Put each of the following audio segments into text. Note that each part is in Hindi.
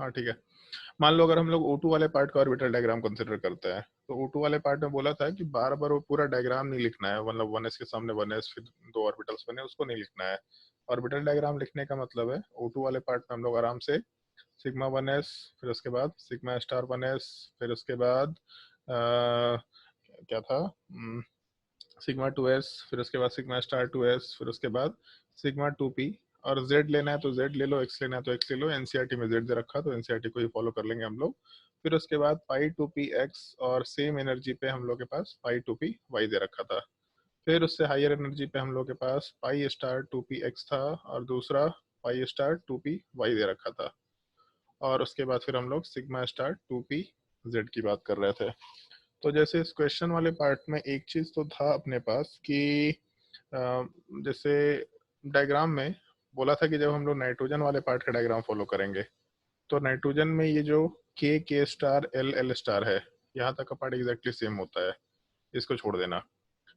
हाँ ठीक है। मान लो अगर हम लोग O2 वाले पार्ट का ऑर्बिटल डायग्राम कंसिडर करते हैं, तो O2 वाले पार्ट में बोला था कि बार बार वो पूरा डायग्राम नहीं लिखना है, मतलब 1s के सामने 1s फिर दो ऑर्बिटल्स बने उसको नहीं लिखना है। ऑर्बिटल डायग्राम लिखने का मतलब है O2 वाले पार्ट में हम लोग आराम से सिग्मा 1s, फिर उसके बाद सिग्मा स्टार 1s, फिर उसके बाद क्या था, सिग्मा 2s, फिर उसके बाद सिग्मा स्टार 2s, फिर उसके बाद सिग्मा 2p। और z लेना है तो z ले लो, x लेना है तो x ले लो। एनसीईआरटी में z दे रखा तो एनसीईआरटी को ही फॉलो कर लेंगे हम लोग। फिर उसके बाद पाई 2p x, और सेम एनर्जी पे हम लोग के पास पाई 2p y दे रखा था। फिर उससे हायर एनर्जी पे हम लोग के पास पाई स्टार 2p x था, और दूसरा पाई स्टार 2p y दे रखा था। और उसके बाद फिर हम लोग सिग्मा स्टार 2p z की बात कर रहे थे। तो जैसे इस क्वेश्चन वाले पार्ट में एक चीज तो था अपने पास कि जैसे डायग्राम में बोला था कि जब हम लोग नाइट्रोजन वाले पार्ट का डायग्राम फॉलो करेंगे, तो नाइट्रोजन में ये जो के स्टार एल स्टार है, यहाँ तक का पार्ट एग्जैक्टली सेम होता है, इसको छोड़ देना।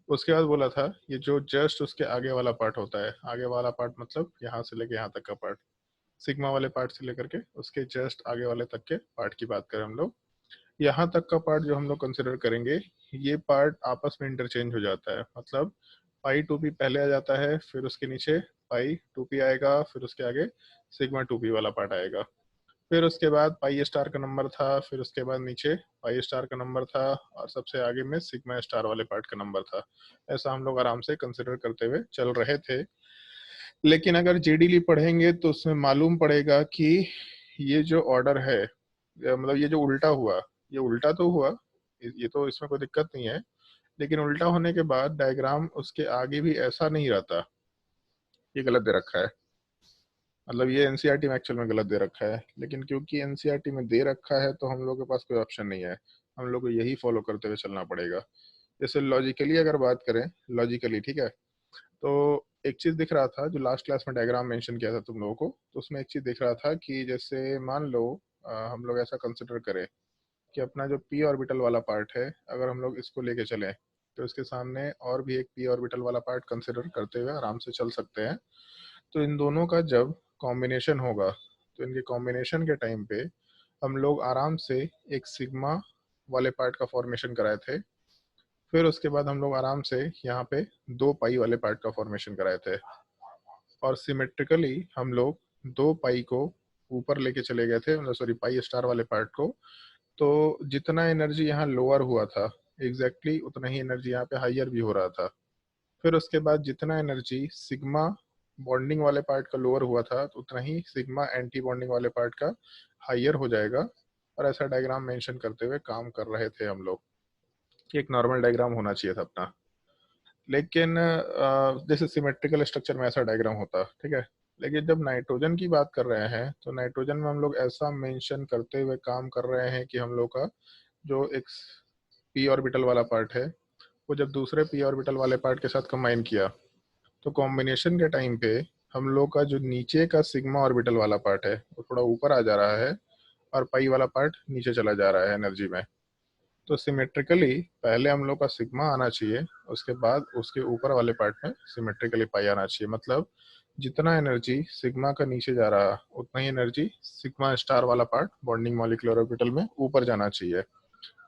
उसके बाद बोला था ये जो जस्ट उसके आगे वाला पार्ट होता है, आगे वाला पार्ट मतलब यहाँ से लेके यहाँ तक का पार्ट, सिग्मा वाले पार्ट से लेकर के उसके जस्ट आगे वाले तक के पार्ट की बात करें हम लोग, यहाँ तक का पार्ट जो हम लोग कंसिडर करेंगे, ये पार्ट आपस में इंटरचेंज हो जाता है। मतलब पाई 2p पहले आ जाता है, फिर उसके नीचे पाई 2p आएगा, फिर उसके आगे सिग्मा 2p वाला पार्ट आएगा। फिर उसके बाद पाई स्टार का नंबर था, फिर उसके बाद नीचे पाई स्टार का नंबर था, और सबसे आगे में सिग्मा स्टार वाले पार्ट का नंबर था। ऐसा हम लोग आराम से कंसिडर करते हुए चल रहे थे। लेकिन अगर जेडीली पढ़ेंगे तो उसमें मालूम पड़ेगा कि ये जो ऑर्डर है, मतलब ये जो उल्टा हुआ, ये उल्टा तो हुआ, ये तो इसमें कोई दिक्कत नहीं है, लेकिन उल्टा होने के बाद डायग्राम उसके आगे भी ऐसा नहीं रहता, ये गलत दे रखा है। मतलब ये एनसीईआरटी में एक्चुअल में गलत दे रखा है, लेकिन क्योंकि एनसीईआरटी में दे रखा है तो हम लोग के पास कोई ऑप्शन नहीं है, हम लोग को यही फॉलो करते हुए चलना पड़ेगा। जैसे लॉजिकली अगर बात करें, लॉजिकली ठीक है, तो एक चीज दिख रहा था जो लास्ट क्लास में डायग्राम मेंशन किया था तुम लोगों को, तो उसमें एक चीज दिख रहा था कि जैसे मान लो हम लोग ऐसा कंसिडर करें कि अपना जो पी ऑर्बिटल वाला पार्ट है, अगर हम लोग इसको लेके चलें तो इसके सामने और भी एक पी ऑर्बिटल वाला पार्ट कंसिडर करते हुए आराम से चल सकते हैं। तो इन दोनों का जब कॉम्बिनेशन होगा, तो इनके कॉम्बिनेशन के टाइम पे हम लोग आराम से एक सिग्मा वाले पार्ट का फॉर्मेशन कराए थे। फिर उसके बाद हम लोग आराम से यहाँ पे दो पाई वाले पार्ट का फॉर्मेशन कराए थे, और सिमेट्रिकली हम लोग दो पाई को ऊपर लेके चले गए थे, मतलब सॉरी पाई स्टार वाले पार्ट को। तो जितना एनर्जी यहाँ लोअर हुआ था, एग्जैक्टली उतना ही एनर्जी यहाँ पे हाइयर भी हो रहा था। फिर उसके बाद जितना एनर्जी सिग्मा बॉन्डिंग वाले पार्ट का लोअर हुआ था, तो उतना ही सिग्मा एंटी बॉन्डिंग वाले पार्ट का हाइयर हो जाएगा। और ऐसा डायग्राम मेंशन करते हुए काम कर रहे थे हम लोग कि एक नॉर्मल डायग्राम होना चाहिए था अपना। लेकिन जैसे सिमेट्रिकल स्ट्रक्चर में ऐसा डायग्राम होता, ठीक है। लेकिन जब नाइट्रोजन की बात कर रहे हैं, तो नाइट्रोजन में हम लोग ऐसा मेंशन करते हुए काम कर रहे हैं कि हम लोग का जो एक पी ऑर्बिटल वाला पार्ट है, वो जब दूसरे पी ऑर्बिटल वाले पार्ट के साथ कंबाइन किया, तो कॉम्बिनेशन के टाइम पे हम लोग का जो नीचे का सिग्मा ऑर्बिटल वाला पार्ट है वो थोड़ा ऊपर आ जा रहा है, और पाई वाला पार्ट नीचे चला जा रहा है एनर्जी में। तो सिमेट्रिकली पहले हम लोग का सिग्मा आना चाहिए, उसके बाद उसके ऊपर वाले पार्ट में सिमेट्रिकली पाई आना चाहिए। मतलब जितना एनर्जी सिग्मा का नीचे जा रहा, उतना ही एनर्जी सिग्मा स्टार वाला पार्ट बॉन्डिंग मॉलिक्यूलर ऑर्बिटल में ऊपर जाना चाहिए।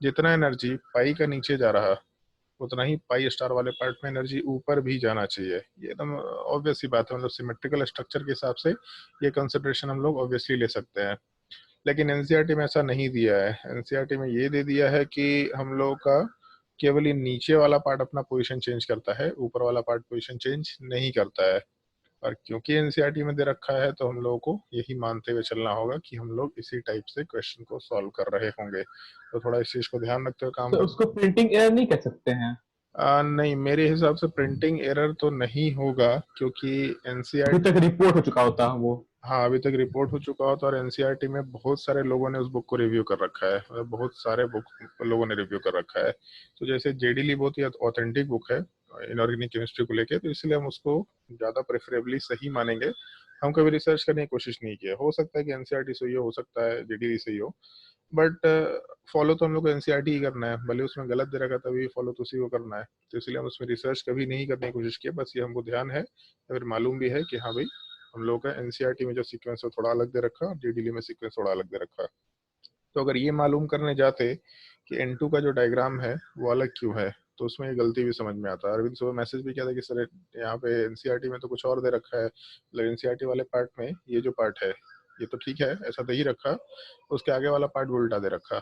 जितना एनर्जी पाई का नीचे जा रहा, उतना ही पाई स्टार वाले पार्ट में एनर्जी ऊपर भी जाना चाहिए। ये एकदम ऑब्वियस सी बात है, मतलब सिमेट्रिकल स्ट्रक्चर के हिसाब से ये कंसिडरेशन हम लोग ऑब्वियसली ले सकते हैं। लेकिन एनसीईआरटी में ऐसा नहीं दिया है। एनसीईआरटी में ये दे दिया है कि हम लोग का केवल ये नीचे वाला पार्ट अपना पोजीशन चेंज करता है, ऊपर वाला पार्ट पोजीशन चेंज नहीं करता है। और क्योंकि एनसीईआरटी में दे रखा है, तो हम लोगों को यही मानते हुए चलना होगा कि हम लोग इसी टाइप से क्वेश्चन को सॉल्व कर रहे होंगे। तो थोड़ा इस चीज को ध्यान रखते हुए काम तो कर। उसको प्रिंटिंग एरर नहीं कह सकते हैं? नहीं, मेरे हिसाब से प्रिंटिंग एरर तो नहीं होगा, क्योंकि अभी एनसीईआरटी, तक रिपोर्ट हो चुका होता है वो। हाँ अभी तक रिपोर्ट हो चुका होता, और एनसीईआरटी में बहुत सारे लोगों ने उस बुक को रिव्यू कर रखा है, मतलब बहुत सारे बुक लोगों ने रिव्यू कर रखा है। तो जैसे जेडीली बहुत ही ऑथेंटिक बुक है इनऑर्गेनिक केमिस्ट्री को लेके, तो इसलिए हम उसको ज़्यादा प्रेफरेबली सही मानेंगे। हम कभी रिसर्च करने की कोशिश नहीं की है, हो सकता है कि एनसीईआरटी सही हो सकता है जेडीली सही हो, बट फॉलो तो हम लोग को एनसीईआरटी ही करना है, भले उसमें गलत दे रखा तभी फॉलो तो उसी को करना है। तो इसलिए हम उसमें रिसर्च कभी नहीं करने की कोशिश की है, बस ये हमको ध्यान है या फिर मालूम भी है कि हाँ भाई हम लोग का एनसीईआरटी में जो सीक्वेंस है थोड़ा अलग दे रखा, जेडीली में सीक्वेंस थोड़ा अलग दे रखा। तो अगर ये मालूम करने जाते कि N2 का जो डायग्राम है वो अलग क्यों है, तो उसमें ये गलती भी समझ में आता है। अरविंद सुबह मैसेज भी किया था कि सर यहाँ पे एनसीईआरटी में तो कुछ और दे रखा है, मतलब एनसीईआरटी वाले पार्ट में ये जो पार्ट है ये तो ठीक है, ऐसा दे ही रखा, उसके आगे वाला पार्ट भी उल्टा दे रखा,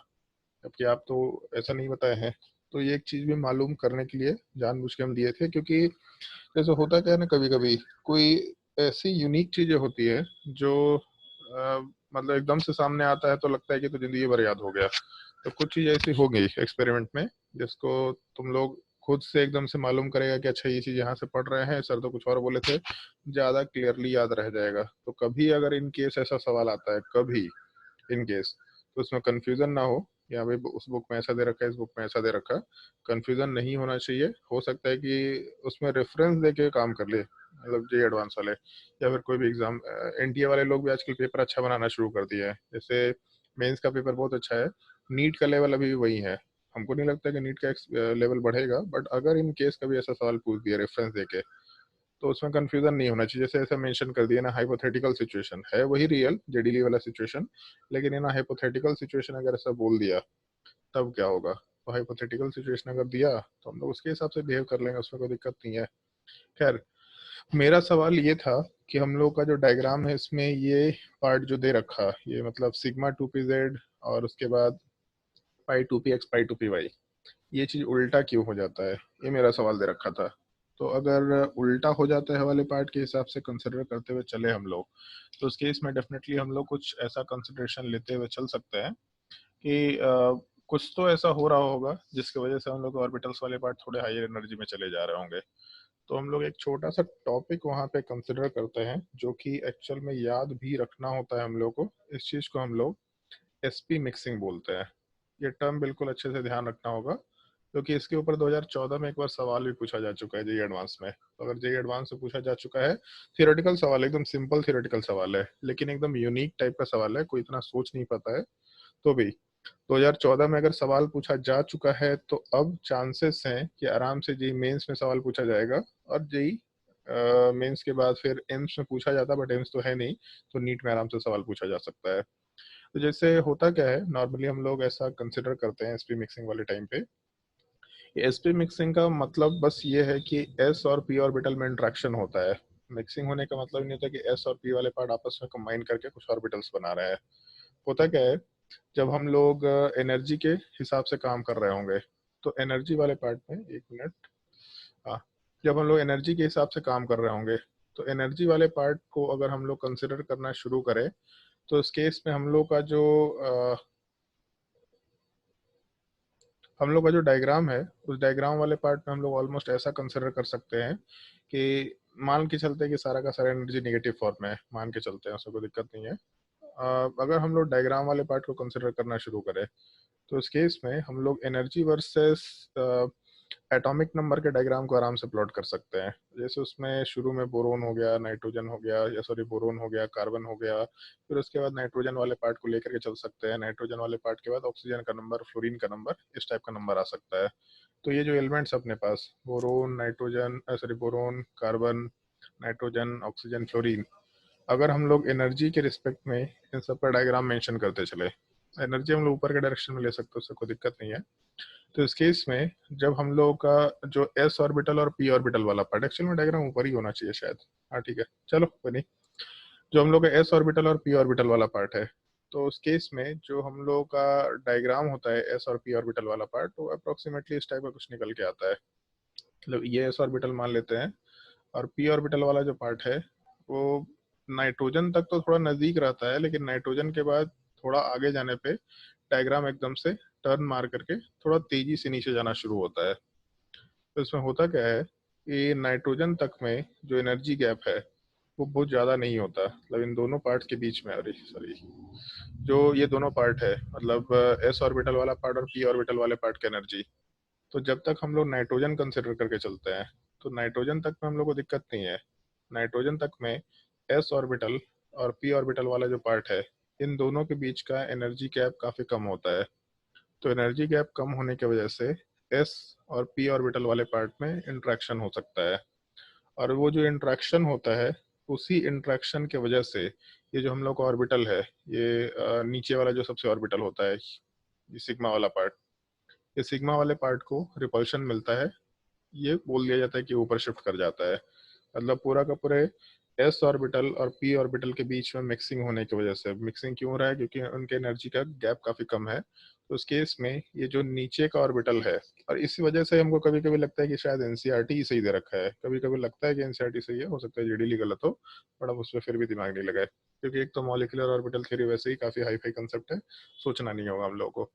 जबकि आप तो ऐसा नहीं बताए हैं। तो ये एक चीज भी मालूम करने के लिए जानबूझ के हम दिए थे, क्योंकि जैसे होता क्या है ना, कभी कभी कोई ऐसी यूनिक चीजें होती है जो मतलब एकदम से सामने आता है तो लगता है कि तो जिंदगी भर याद हो गया। तो कुछ चीज ऐसी हो गई एक्सपेरिमेंट में जिसको तुम लोग खुद से एकदम से मालूम करेगा कि अच्छा ये चीज यहाँ से पढ़ रहे हैं, सर तो कुछ और बोले थे, ज्यादा क्लियरली याद रह जाएगा। तो कभी अगर इन केस ऐसा सवाल आता है, कभी इन केस, तो उसमें कंफ्यूजन ना हो, या भाई उस बुक में ऐसा दे रखा है, इस बुक में ऐसा दे रखा, कंफ्यूजन नहीं होना चाहिए। हो सकता है कि उसमें रेफरेंस दे के काम कर ले, मतलब जे एडवांस वाले या फिर कोई भी एग्जाम, एनटीए वाले लोग भी आजकल पेपर अच्छा बनाना शुरू कर दिए हैं। जैसे मेंस का पेपर बहुत अच्छा है, नीट का लेवल अभी भी वही है। हमको नहीं लगता कि नीट का लेवल बढ़ेगा, बट अगर इन केस कभी ऐसा सवाल पूछ दिया रेफरेंस देके, तो उसमें कंफ्यूजन नहीं होना चाहिए। जैसे ऐसा मेंशन कर दिया ना, हाइपोथेटिकल सिचुएशन है वही रियल जेडीली वाला सिचुएशन, लेकिन इन हाइपोथेटिकल सिचुएशन अगर ऐसा बोल दिया तब क्या होगा। तो हाइपोथेटिकल सिचुएशन अगर दिया तो हम लोग उसके हिसाब से बिहेव कर लेंगे, उसमें कोई दिक्कत नहीं है। खैर, मेरा सवाल ये था कि हम लोग का जो डायग्राम है इसमें ये पार्ट जो दे रखा, ये मतलब सिग्मा 2p z और उसके बाद पाई 2p x पाई 2py, ये चीज उल्टा क्यों हो जाता है, ये मेरा सवाल दे रखा था। तो अगर उल्टा हो जाता है वाले पार्ट के हिसाब से कंसिडर करते हुए चले हम लोग, तो उस केस में डेफिनेटली हम लोग कुछ ऐसा कंसिडरेशन लेते हुए चल सकते हैं कि कुछ तो ऐसा हो रहा होगा जिसकी वजह से हम लोग ऑर्बिटल्स वाले पार्ट थोड़े हायर एनर्जी में चले जा रहे होंगे। तो हम लोग एक छोटा सा टॉपिक वहाँ पे कंसिडर करते हैं जो कि एक्चुअल में याद भी रखना होता है हम लोग को। इस चीज को हम लोग एसपी मिक्सिंग बोलते हैं। ये टर्म बिल्कुल अच्छे से ध्यान रखना होगा, क्योंकि इसके ऊपर 2014 में एक बार सवाल भी पूछा जा चुका है जेई एडवांस में। तो अगर जेई एडवांस से पूछा जा चुका है, थियोरेटिकल सवाल, एकदम सिंपल थियोरेटिकल सवाल है, लेकिन एकदम यूनिक टाइप का सवाल है, कोई इतना सोच नहीं पाता है। तो भी 2014 में अगर सवाल पूछा जा चुका है, तो अब चांसेस हैं कि आराम से जेई मेंस में सवाल पूछा जाएगा, और जेई मेंस के बाद फिर एम्स में पूछा जाता है, बट एम्स तो है नहीं, तो नीट में आराम से सवाल पूछा जा सकता है। तो जैसे होता क्या है, नॉर्मली हम लोग ऐसा कंसिडर करते हैं एसपी मिक्सिंग वाले टाइम पे, एसपी मिक्सिंग का मतलब बस ये है कि एस और पी ऑर्बिटल में इंट्रैक्शन होता है। मिक्सिंग होने का मतलब नहीं होता कि एस और पी वाले पार्ट आपस में कंबाइन करके कुछ ऑर्बिटल्स बना रहे हैं। होता क्या है, जब हम लोग एनर्जी के हिसाब से काम कर रहे होंगे, तो एनर्जी वाले पार्ट में, एक मिनट, हाँ, जब हम लोग एनर्जी के हिसाब से काम कर रहे होंगे, तो एनर्जी वाले पार्ट को अगर हम लोग कंसिडर करना शुरू करें, तो इस केस में हम लोग का जो डायग्राम है, उस डायग्राम वाले पार्ट में हम लोग ऑलमोस्ट ऐसा कंसिडर कर सकते हैं कि मान के चलते हैं कि सारा का सारा एनर्जी नेगेटिव फॉर्म में है, मान के चलते हैं, उसमें कोई दिक्कत नहीं है। अगर हम लोग डायग्राम वाले पार्ट को कंसिडर करना शुरू करें, तो इस केस में हम लोग एनर्जी वर्सेस एटॉमिक नंबर के डायग्राम को आराम से प्लॉट कर सकते हैं। जैसे उसमें शुरू में बोरोन हो गया, नाइट्रोजन हो गया, या सॉरी बोरोन हो गया, कार्बन हो गया, फिर उसके बाद नाइट्रोजन वाले पार्ट को लेकर के चल सकते हैं, नाइट्रोजन वाले पार्ट के बाद ऑक्सीजन का नंबर, फ्लोरीन का नंबर, इस टाइप का नंबर आ सकता है। तो ये जो एलिमेंट्स अपने पास, boron, nitrogen, sorry boron, carbon, nitrogen, oxygen, fluorine, अगर हम लोग एनर्जी के रिस्पेक्ट में इन सब का डायग्राम मेंशन करते चले, एनर्जी हम लोग ऊपर के डायरेक्शन में ले सकते हैं, उससे कोई दिक्कत नहीं है। तो इस केस में जब हम लोग का जो एस ऑर्बिटल और पी ऑर्बिटल वाला पार्ट, एक्चुअल में डायग्राम ऊपर ही होना चाहिए शायद, हाँ ठीक है, चलो कोई नहीं, जो हम लोग का एस ऑर्बिटल और पी ऑर्बिटल वाला पार्ट है, तो उस केस में जो हम लोग का डायग्राम होता है एस और पी ऑर्बिटल वाला पार्ट, तो अप्रोक्सीमेटली इस टाइप का कुछ निकल के आता है। मतलब ये एस ऑर्बिटल मान लेते हैं, और पी ऑर्बिटल वाला जो पार्ट है वो नाइट्रोजन तक तो थोड़ा नजदीक रहता है, लेकिन नाइट्रोजन के बाद थोड़ा आगे जाने पे डायग्राम एकदम से टर्न मार करके थोड़ा तेजी से नीचे जाना शुरू होता है। तो इसमें होता क्या है कि नाइट्रोजन तक में जो एनर्जी गैप है वो बहुत ज़्यादा नहीं होता, मतलब इन दोनों पार्ट्स के बीच में, अरे सॉरी, जो ये दोनों पार्ट है, मतलब एस ऑर्बिटल वाला पार्ट और पी ऑर्बिटल वाले पार्ट की एनर्जी, तो जब तक हम लोग नाइट्रोजन कंसिडर करके चलते हैं, तो नाइट्रोजन तक में हम लोग को दिक्कत नहीं है। नाइट्रोजन तक में एस ऑर्बिटल और पी ऑर्बिटल वाला जो पार्ट है, इन दोनों के बीच का एनर्जी गैप काफ़ी कम होता है। तो एनर्जी गैप कम होने की वजह से एस और पी ऑर्बिटल वाले पार्ट में इंट्रैक्शन हो सकता है, और वो जो इंट्रैक्शन होता है उसी इंट्रैक्शन के वजह से ये जो हम लोग का ऑर्बिटल है, ये नीचे वाला जो सबसे ऑर्बिटल होता है, ये सिग्मा वाला पार्ट, ये सिग्मा वाले पार्ट को रिपल्शन मिलता है, ये बोल दिया जाता है कि ऊपर शिफ्ट कर जाता है। मतलब पूरा का पूरे एस ऑर्बिटल और पी ऑर्बिटल के बीच में मिक्सिंग होने की वजह से, मिक्सिंग क्यों हो रहा है, क्योंकि उनके एनर्जी का गैप काफी कम है, तो उस केस में ये जो नीचे का ऑर्बिटल है, और इसी वजह से हमको कभी कभी लगता है कि शायद एनसीईआरटी ही सही दे रखा है, कभी कभी लगता है कि एनसीईआरटी सही है, हो सकता है जेडीली गलत हो, बट अब उसमें फिर भी दिमाग नहीं लगाए, क्योंकि एक तो मॉलिक्यूलर ऑर्बिटल थ्योरी वैसे ही काफी हाई फाई कंसेप्ट है, सोचना नहीं होगा हम लोगों को।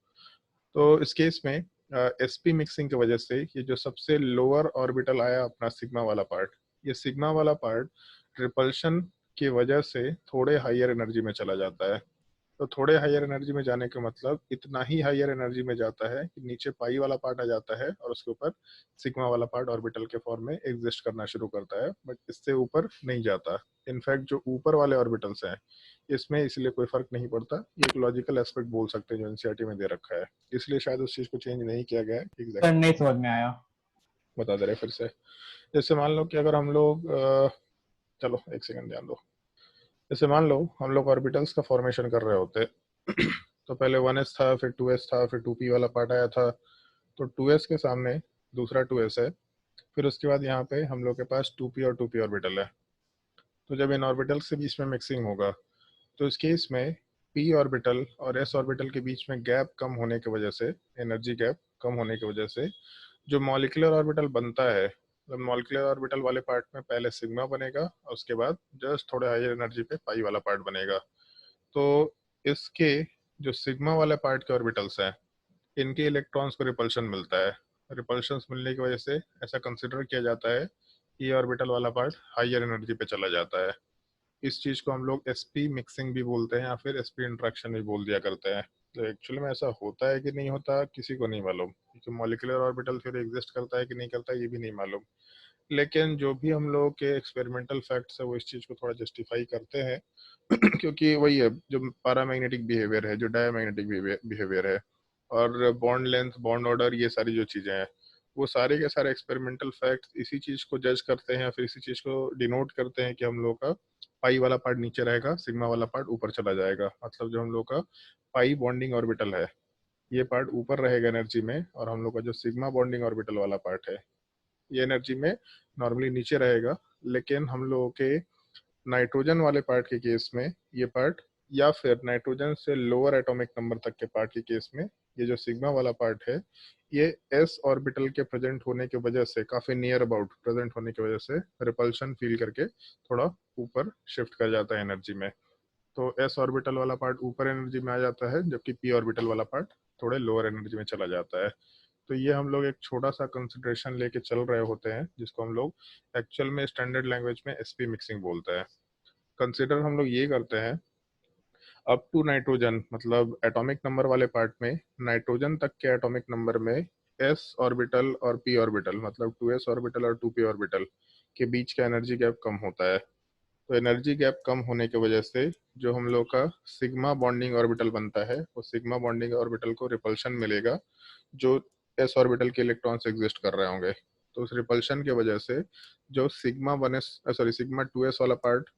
तो इस केस में एसपी मिक्सिंग की वजह से ये जो सबसे लोअर ऑर्बिटल आया अपना सिग्मा वाला पार्ट, ये सिग्मा वाला पार्ट रिपल्शन की वजह से थोड़े हायर एनर्जी में चला जाता है। तो थोड़े हायर एनर्जी में जाने का मतलब इतना ही हायर एनर्जी में जाता है कि नीचे पाई वाला पार्ट आ जाता है और उसके ऊपर सिग्मा वाला पार्ट ऑर्बिटल के फॉर्म में एग्जिस्ट करना शुरू करता है, बट इससे ऊपर नहीं जाता। इनफैक्ट जो ऊपर वाले ऑर्बिटल्स हैं इसमें इसलिए कोई फर्क नहीं पड़ता, ये एक लॉजिकल एस्पेक्ट बोल सकते हैं जो एनसीईआरटी में दे रखा है, इसलिए शायद उस चीज को चेंज नहीं किया गया है। सर एग्जैक्ट नहीं समझ में आया। बता दे रहे फिर से। जैसे मान लो कि अगर हम लोग चलो एक सेकंड ध्यान दो। जैसे मान लो हम लोग ऑर्बिटल्स का फॉर्मेशन कर रहे होते तो पहले 1s था, फिर 2s था, फिर 2p वाला पार्ट आया था, तो 2s के सामने दूसरा 2s है, फिर उसके बाद यहाँ पे हम लोग के पास 2p और 2p ऑर्बिटल है। तो जब इन ऑर्बिटल्स के बीच में मिक्सिंग होगा तो इस केस में p ऑर्बिटल और s ऑर्बिटल के बीच में गैप कम होने की वजह से, एनर्जी गैप कम होने की वजह से जो मॉलिक्यूलर ऑर्बिटल बनता है, मतलब मॉलिक्यूलर ऑर्बिटल वाले पार्ट में पहले सिग्मा बनेगा और उसके बाद जस्ट थोड़े हायर एनर्जी पे पाई वाला पार्ट बनेगा। तो इसके जो सिग्मा वाले पार्ट के ऑर्बिटल्स हैं, इनके इलेक्ट्रॉन्स को रिपल्शन मिलता है। रिपल्शन मिलने की वजह से ऐसा कंसिडर किया जाता है कि ये ऑर्बिटल वाला पार्ट हायर एनर्जी पे चला जाता है। इस चीज को हम लोग एसपी मिक्सिंग भी बोलते हैं या फिर एसपी इंट्रैक्शन भी बोल दिया करते हैं। तो एक्चुअली में ऐसा होता है कि नहीं होता किसी को नहीं मालूम, क्योंकि मॉलिक्यूलर ऑर्बिटल थ्योरी एग्जिस्ट करता है कि नहीं करता ये भी नहीं मालूम। लेकिन जो भी हम लोग के एक्सपेरिमेंटल फैक्ट्स है वो इस चीज को थोड़ा जस्टिफाई करते हैं क्योंकि वही है जो पैरामैग्नेटिक बिहेवियर है, जो डायमैग्नेटिक बिहेवियर है, और बॉन्ड लेंथ, बॉन्ड ऑर्डर, ये सारी जो चीजें हैं, वो सारे के सारे एक्सपेरिमेंटल फैक्ट्स इसी चीज को जज करते हैं, फिर इसी चीज को डिनोट करते हैं कि हम लोग का पाई वाला पार्ट नीचे रहेगा, सिग्मा वाला पार्ट ऊपर चला जाएगा। मतलब जो हम लोग का पाई बॉन्डिंग ऑर्बिटल है, ये पार्ट ऊपर रहेगा एनर्जी में, और हम लोग का जो सिग्मा बॉन्डिंग ऑर्बिटल वाला पार्ट है, ये एनर्जी में नॉर्मली नीचे रहेगा। लेकिन हम लोगों के नाइट्रोजन वाले पार्ट के केस में ये पार्ट, या फिर नाइट्रोजन से लोअर एटॉमिक नंबर तक के पार्ट के केस में, ये जो सिग्मा वाला पार्ट है, ये एस ऑर्बिटल के प्रेजेंट होने की वजह से, काफी नियर अबाउट प्रेजेंट होने की वजह से रिपल्शन फील करके थोड़ा ऊपर शिफ्ट कर जाता है एनर्जी में। तो एस ऑर्बिटल वाला पार्ट ऊपर एनर्जी में आ जाता है, जबकि पी ऑर्बिटल वाला पार्ट थोड़े लोअर एनर्जी में चला जाता है। तो ये हम लोग एक छोटा सा कंसिडरेशन लेके चल रहे होते हैं, जिसको हम लोग एक्चुअल में स्टैंडर्ड लैंग्वेज में एसपी मिक्सिंग बोलते हैं। कंसिडर हम लोग ये करते हैं अप टू नाइट्रोजन, मतलब एटॉमिक नंबर वाले पार्ट में, नाइट्रोजन तक के एटॉमिक नंबर में एस ऑर्बिटल और पी ऑर्बिटल, मतलब 2s ऑर्बिटल और 2p ऑर्बिटल के बीच का एनर्जी गैप कम होता है। तो एनर्जी गैप कम होने की वजह से जो हम लोग का सिग्मा बॉन्डिंग ऑर्बिटल बनता है, वो सिग्मा बॉन्डिंग ऑर्बिटल को रिपल्शन मिलेगा जो एस ऑर्बिटल के इलेक्ट्रॉन्स एग्जिस्ट कर रहे होंगे। तो उस रिपल्शन की वजह से जो sigma 1s, sorry sigma 2s वाला part,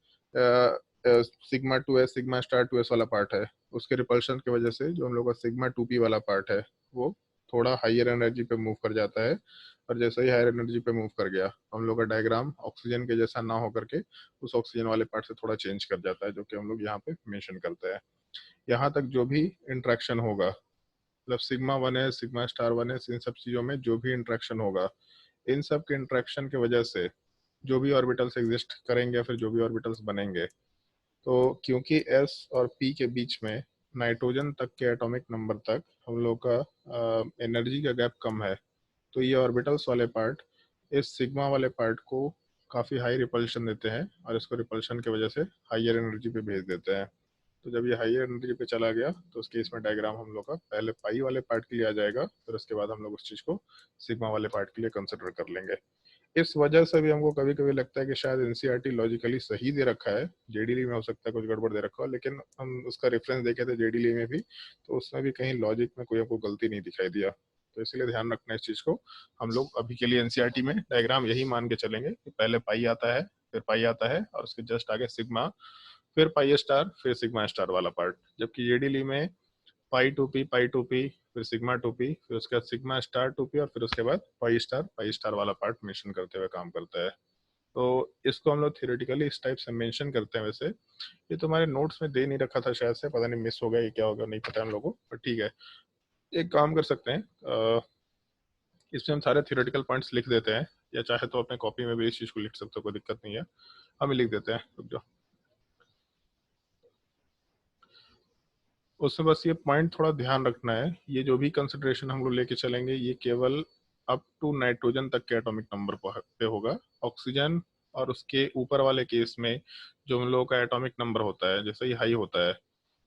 sigma 2s sigma star 2s वाला पार्ट है, उसके रिपल्शन की वजह से जो हम लोग का सिग्मा 2p वाला पार्ट है, वो थोड़ा हायर एनर्जी पे मूव कर जाता है। और जैसे ही हायर एनर्जी पे मूव कर गया, हम लोग का डायग्राम ऑक्सीजन के जैसा ना होकर के उस ऑक्सीजन वाले पार्ट से थोड़ा चेंज कर जाता है, जो कि हम लोग यहाँ पे मेंशन करते हैं। यहाँ तक जो भी इंट्रैक्शन होगा, मतलब sigma 1s sigma star 1s, इन सब चीजों में जो भी इंट्रैक्शन होगा, इन सब के इंट्रैक्शन की वजह से जो भी ऑर्बिटल्स एग्जिस्ट करेंगे या फिर जो भी ऑर्बिटल्स बनेंगे, तो क्योंकि एस और पी के बीच में नाइट्रोजन तक के एटॉमिक नंबर तक हम लोग का एनर्जी का गैप कम है, तो ये ऑर्बिटल्स वाले पार्ट इस सिग्मा वाले पार्ट को काफ़ी हाई रिपल्शन देते हैं, और इसको रिपल्शन की वजह से हाइयर एनर्जी पे भेज देते हैं। तो जब ये हाइयर एनर्जी पे चला गया तो उसके इसमें डायग्राम हम लोग का पहले पाई वाले पार्ट के लिए आ जाएगा, फिर उसके बाद हम लोग उस चीज़ को सिग्मा वाले पार्ट के लिए कंसिडर कर लेंगे। इस वजह से भी हमको कभी कभी लगता है कि शायद एनसीईआरटी लॉजिकली सही दे रखा है, जेडीली में हो सकता है कुछ गड़बड़ दे रखा हो, लेकिन हम उसका रेफरेंस देखे थे जेडीली में भी, तो उसमें भी कहीं लॉजिक में कोई हमको गलती नहीं दिखाई दिया। तो इसलिए ध्यान रखना इस चीज को। हम लोग अभी के लिए एनसीईआरटी में डायग्राम यही मान के चलेंगे कि पहले पाई आता है, फिर पाई आता है और उसके जस्ट आगे सिग्मा, फिर पाई स्टार, फिर सिग्मा स्टार वाला पार्ट। जबकि जेडीली में पाई टू पी, फिर सिग्मा टू पी, फिर उसके बाद सिग्मा स्टार टू पी, और फिर उसके बाद पाई स्टार वाला पार्ट मेंशन करते हुए काम करता है। तो इसको हम लोग थियोरेटिकली इस टाइप से मेंशन करते हैं। वैसे ये तुम्हारे नोट्स में दे नहीं रखा था शायद से, पता नहीं मिस हो गया ये क्या होगा, नहीं पता हम लोगों को, पर ठीक है। एक काम कर सकते हैं, इसमें हम सारे थियोरेटिकल पॉइंट्स लिख देते हैं, या चाहे तो अपने कॉपी में भी इस चीज़ को लिख सकते हो, कोई दिक्कत नहीं है। हम लिख देते हैं, रुक जाओ। उसमें बस ये पॉइंट थोड़ा ध्यान रखना है, ये जो भी कंसिडरेशन हम लोग लेके चलेंगे ये केवल अप टू नाइट्रोजन तक के एटॉमिक नंबर पे होगा। ऑक्सीजन और उसके ऊपर वाले केस में जो हम लोगों का एटॉमिक नंबर होता है, जैसे ही हाई होता है,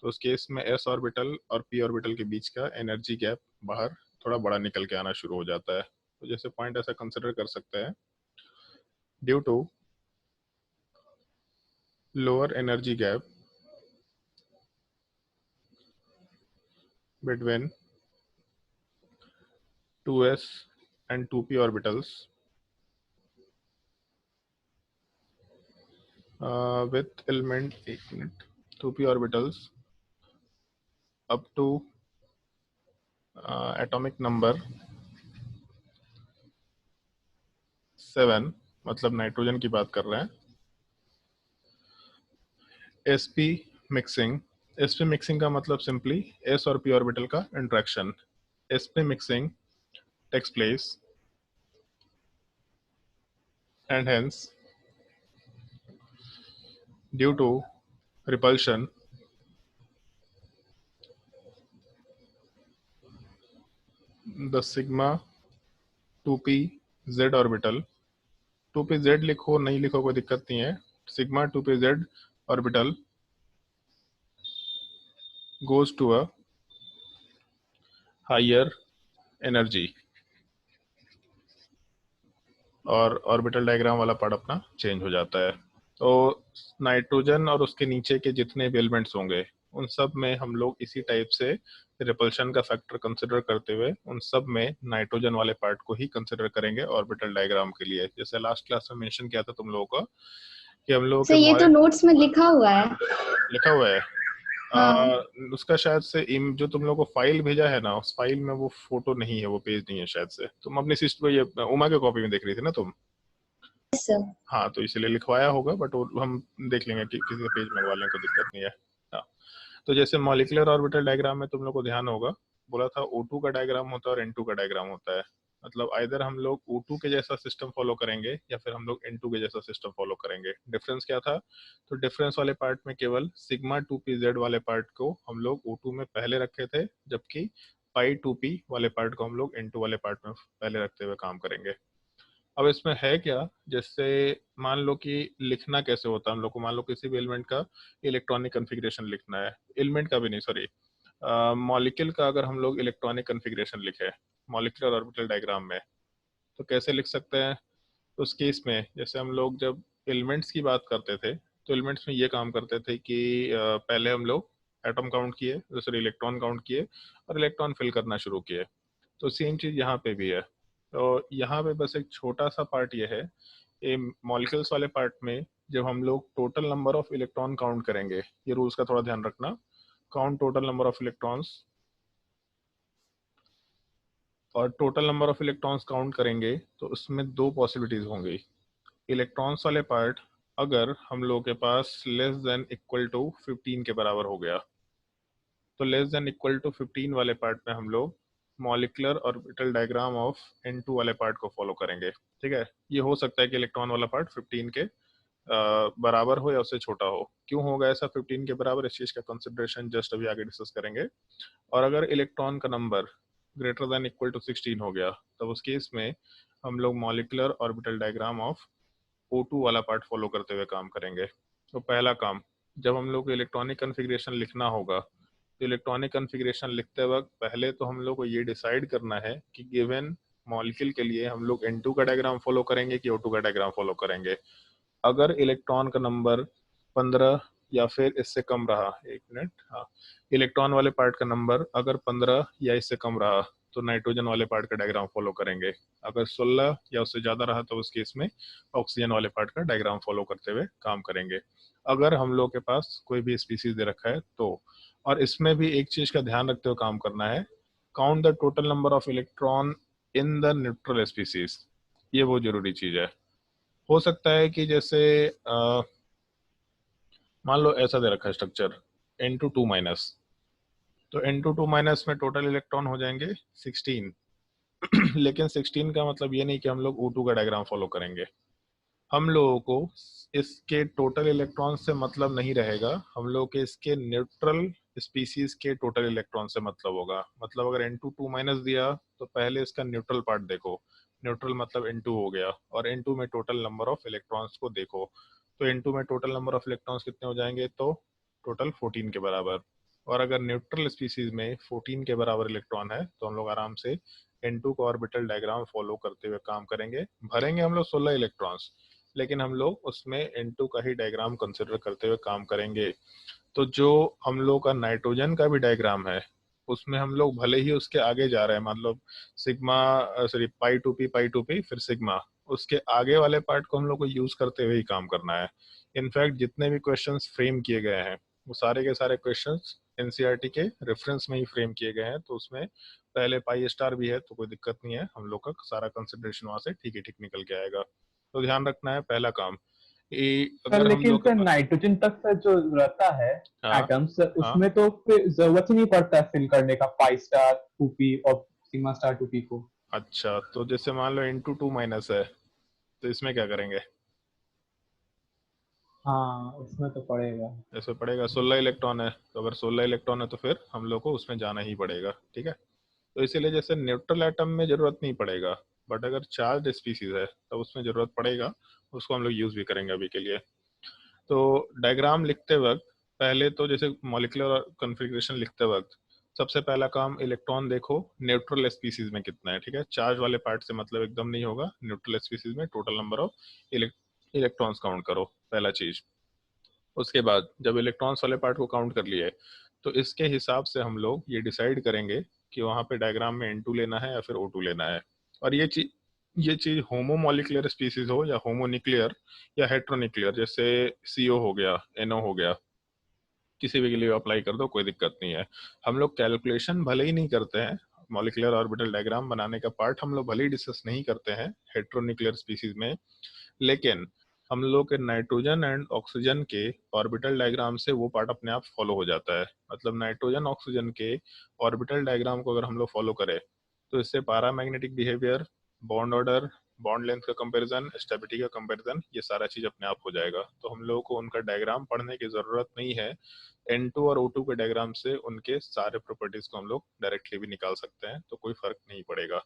तो उस केस में एस ऑर्बिटल और पी ऑर्बिटल के बीच का एनर्जी गैप बाहर थोड़ा बड़ा निकल के आना शुरू हो जाता है। तो जैसे पॉइंट ऐसा कंसिडर कर सकते हैं, due to lower energy gap between 2s and 2p orbitals with element 2p orbitals up to atomic number 7, मतलब नाइट्रोजन की बात कर रहे हैं। sp मिक्सिंग, sp मिक्सिंग का मतलब सिंपली s और p ऑर्बिटल का interaction. sp mixing takes place and hence due to repulsion the sigma 2p z orbital, 2p z लिखो नहीं लिखो कोई दिक्कत नहीं है, sigma 2p z orbital goes to a higher energy, और ऑर्बिटल डायग्राम वाला पार्ट अपना चेंज हो जाता है। तो नाइट्रोजन और उसके नीचे के जितने भी एलिमेंट्स होंगे उन सब में हम लोग इसी टाइप से रिपल्शन का फैक्टर कंसिडर करते हुए उन सब में नाइट्रोजन वाले पार्ट को ही कंसिडर करेंगे ऑर्बिटल डायग्राम के लिए। जैसे लास्ट क्लास में मेंशन किया था तुम लोगों को कि हम लोगों सर के ये तो नोट्स में लिखा हुआ है। लिखा हुआ है। हाँ। उसका शायद से जो तुम लोग को फाइल भेजा है ना, उस फाइल में वो फोटो नहीं है, वो पेज नहीं है शायद से। तुम अपनी सिस्टर ये उमा के कॉपी में देख रही थी ना तुम? सर हाँ, तो इसलिए लिखवाया होगा, बट वो हम देख लेंगे कि किसी पेज मंगवा लेंगे, कोई दिक्कत नहीं है। हाँ, तो जैसे मॉलिक्यूलर ऑर्बिटल डायग्राम में तुम लोग को ध्यान होगा, बोला था O2 का डायग्राम होता है और N2 का डायग्राम होता है। मतलब आइदर हम लोग O2 के जैसा सिस्टम फॉलो करेंगे या फिर हम लोग N2 के जैसा सिस्टम फॉलो करेंगे। डिफरेंस क्या था? तो डिफरेंस वाले पार्ट में केवल सिग्मा 2pz वाले पार्ट को हम लोग O2 में पहले रखे थे, जबकि पाई 2p वाले पार्ट को हम लोग N2 वाले पार्ट में पहले रखते हुए काम करेंगे। अब इसमें है क्या, जैसे मान लो कि लिखना कैसे होता है हम लोग को, मान लो किसी भी एलिमेंट का इलेक्ट्रॉनिक कन्फिग्रेशन लिखना है, एलिमेंट का भी नहीं, सॉरी, मॉलिक्यूल का अगर हम लोग इलेक्ट्रॉनिक कन्फिग्रेशन लिखे मॉलिक्यूलर ऑर्बिटल डायग्राम में, तो कैसे लिख सकते हैं? तो उस केस में जैसे हम लोग जब एलिमेंट्स की बात करते थे तो एलिमेंट्स में ये काम करते थे कि पहले हम लोग एटम काउंट किए, दूसरे इलेक्ट्रॉन काउंट किए और इलेक्ट्रॉन फिल करना शुरू किए। तो सेम चीज़ यहाँ पे भी है। तो यहाँ पे बस एक छोटा सा पार्ट ये है, ये मॉलिक्यूल्स वाले पार्ट में जब हम लोग total number of electron count करेंगे, ये रूल्स का थोड़ा ध्यान रखना, count total number of electrons, और total number of electrons count करेंगे तो उसमें दो पॉसिबिलिटीज होंगी। इलेक्ट्रॉन्स वाले पार्ट अगर हम लोग के पास लेस देन इक्वल टू 15 के बराबर हो गया, तो लेस देन इक्वल टू 15 वाले पार्ट में हम लोग molecular orbital diagram of N2 वाले पार्ट को फॉलो करेंगे। ठीक है, ये हो सकता है कि इलेक्ट्रॉन वाला पार्ट 15 के बराबर हो या उससे छोटा हो। क्यों होगा ऐसा 15 के बराबर, इस चीज का कंसिडरेशन जस्ट अभी आगे डिस्कस करेंगे। और अगर इलेक्ट्रॉन का number greater than equal to 16 हो गया, तब उस केस में हम लोग molecular orbital diagram of O2 वाला पार्ट फॉलो करते हुए काम करेंगे। तो पहला काम, जब हम लोग को इलेक्ट्रॉनिक कन्फिग्रेशन लिखना होगा, तो इलेक्ट्रॉनिक कन्फिग्रेशन लिखते वक्त पहले तो हम लोग को ये डिसाइड करना है कि गिवन मॉलिक्यूल के लिए हम लोग N2 का डायग्राम फॉलो करेंगे कि O2 का डायग्राम फॉलो करेंगे। अगर इलेक्ट्रॉन का नंबर 15 या फिर इससे कम रहा, एक मिनट, हाँ, इलेक्ट्रॉन वाले पार्ट का नंबर अगर 15 या इससे कम रहा, तो नाइट्रोजन वाले पार्ट का डायग्राम फॉलो करेंगे। अगर 16 या उससे ज़्यादा रहा तो उस केस में ऑक्सीजन वाले पार्ट का डायग्राम फॉलो करते हुए काम करेंगे। अगर हम लोग के पास कोई भी स्पीसीज दे रखा है तो, और इसमें भी एक चीज़ का ध्यान रखते हुए काम करना है, count the total number of electron in the neutral species. ये वो जरूरी चीज़ है। हो सकता है कि जैसे मान लो ऐसा दे रखा है स्ट्रक्चर N2 2-, तो N2 2- में टोटल इलेक्ट्रॉन हो जाएंगे 16। लेकिन 16 का मतलब ये नहीं कि हम लोग O2 का डायग्राम फॉलो करेंगे। हम लोगों को इसके टोटल इलेक्ट्रॉन से मतलब नहीं रहेगा, हम लोग के इसके न्यूट्रल स्पीसीज के टोटल इलेक्ट्रॉन से मतलब होगा। मतलब अगर N2 2- दिया तो पहले इसका न्यूट्रल पार्ट देखो, न्यूट्रल मतलब N2 हो गया, और N2 में टोटल नंबर ऑफ इलेक्ट्रॉन्स को देखो। तो N2 में टोटल नंबर ऑफ इलेक्ट्रॉन्स कितने हो जाएंगे, तो टोटल 14 के बराबर। और अगर न्यूट्रल स्पीसीज में 14 के बराबर इलेक्ट्रॉन है तो हम लोग आराम से N2 का ऑर्बिटल डायग्राम फॉलो करते हुए काम करेंगे। भरेंगे हम लोग 16 इलेक्ट्रॉन्स, लेकिन हम लोग उसमें N2 का ही डायग्राम कंसिडर करते हुए काम करेंगे। तो जो हम लोग का नाइट्रोजन का भी डायग्राम है उसमें हम लोग भले ही उसके आगे जा रहे हैं, मतलब sigma sorry pi two p फिर सिग्मा, उसके आगे वाले पार्ट को हम लोग को यूज करते हुए ही काम करना है। इनफैक्ट जितने भी क्वेश्चंस फ्रेम किए गए हैं वो सारे के सारे क्वेश्चंस एनसीईआरटी के रेफरेंस में ही फ्रेम किए गए हैं। तो उसमें पहले पाई स्टार भी है तो कोई दिक्कत नहीं है, हम लोग का सारा कंसिडरेशन वहां से ठीक ही ठीक निकल के आएगा। तो ध्यान रखना है पहला काम कि सर अगर हम लेकिन लोग के सर पास, नाइट्रोजन तक सर जो रहता है हाँ एटम्स, हाँ, उसमें तो फिर जरूरत ही नहीं पड़ता है फिल करने का 5 स्टार 2p और सिग्मा स्टार 2p को। अच्छा तो जैसे मान लो N2 2- है तो इसमें क्या करेंगे, हाँ उसमें तो पड़ेगा। ऐसे पड़ेगा 16 इलेक्ट्रॉन है, तो अगर 16 इलेक्ट्रॉन है तो फिर हम लोग को उसमें जाना ही पड़ेगा। ठीक है, तो इसीलिए जैसे न्यूट्रल एटम में जरूरत नहीं पड़ेगा, बट अगर चार्ज स्पीसीज है तो उसमें जरूरत पड़ेगा, उसको हम लोग यूज भी करेंगे अभी के लिए। तो डायग्राम लिखते वक्त पहले तो जैसे मॉलिक्यूलर कॉन्फ़िगरेशन लिखते वक्त सबसे पहला काम इलेक्ट्रॉन देखो न्यूट्रल स्पीसीज में कितना है। ठीक है, चार्ज वाले पार्ट से मतलब एकदम नहीं होगा, न्यूट्रल स्पीसीज में total number of electrons count करो, पहला चीज। उसके बाद जब इलेक्ट्रॉन्स वाले पार्ट को काउंट कर लिए तो इसके हिसाब से हम लोग ये डिसाइड करेंगे कि वहाँ पे डायग्राम में N2 लेना है या फिर O2 लेना है। और ये चीज होमोमोलिकुलर स्पीसीज हो या होमोन्यूक्लियर या हेट्रोन्यूक्लियर, जैसे CO हो गया, NO हो गया, किसी भी के लिए अप्लाई कर दो, कोई दिक्कत नहीं है। हम लोग कैलकुलेशन भले ही नहीं करते हैं, मॉलिक्यूलर ऑर्बिटल डायग्राम बनाने का पार्ट हम लोग भले ही डिस्कस नहीं करते हैं हेट्रोन्यूक्लियर स्पीसीज में, लेकिन हम लोग के नाइट्रोजन एंड ऑक्सीजन के ऑर्बिटल डायग्राम से वो पार्ट अपने आप फॉलो हो जाता है। मतलब नाइट्रोजन ऑक्सीजन के ऑर्बिटल डायग्राम को अगर हम लोग फॉलो करें तो इससे paramagnetic behaviour, bond order, bond length का कंपैरिजन, स्टेबिलिटी का कंपैरिजन, ये सारा चीज अपने आप हो जाएगा। तो हम लोगों को उनका डायग्राम पढ़ने की जरूरत नहीं है। N2 और O2 के डायग्राम से उनके सारे प्रॉपर्टीज को हम लोग डायरेक्टली भी निकाल सकते हैं, तो कोई फर्क नहीं पड़ेगा।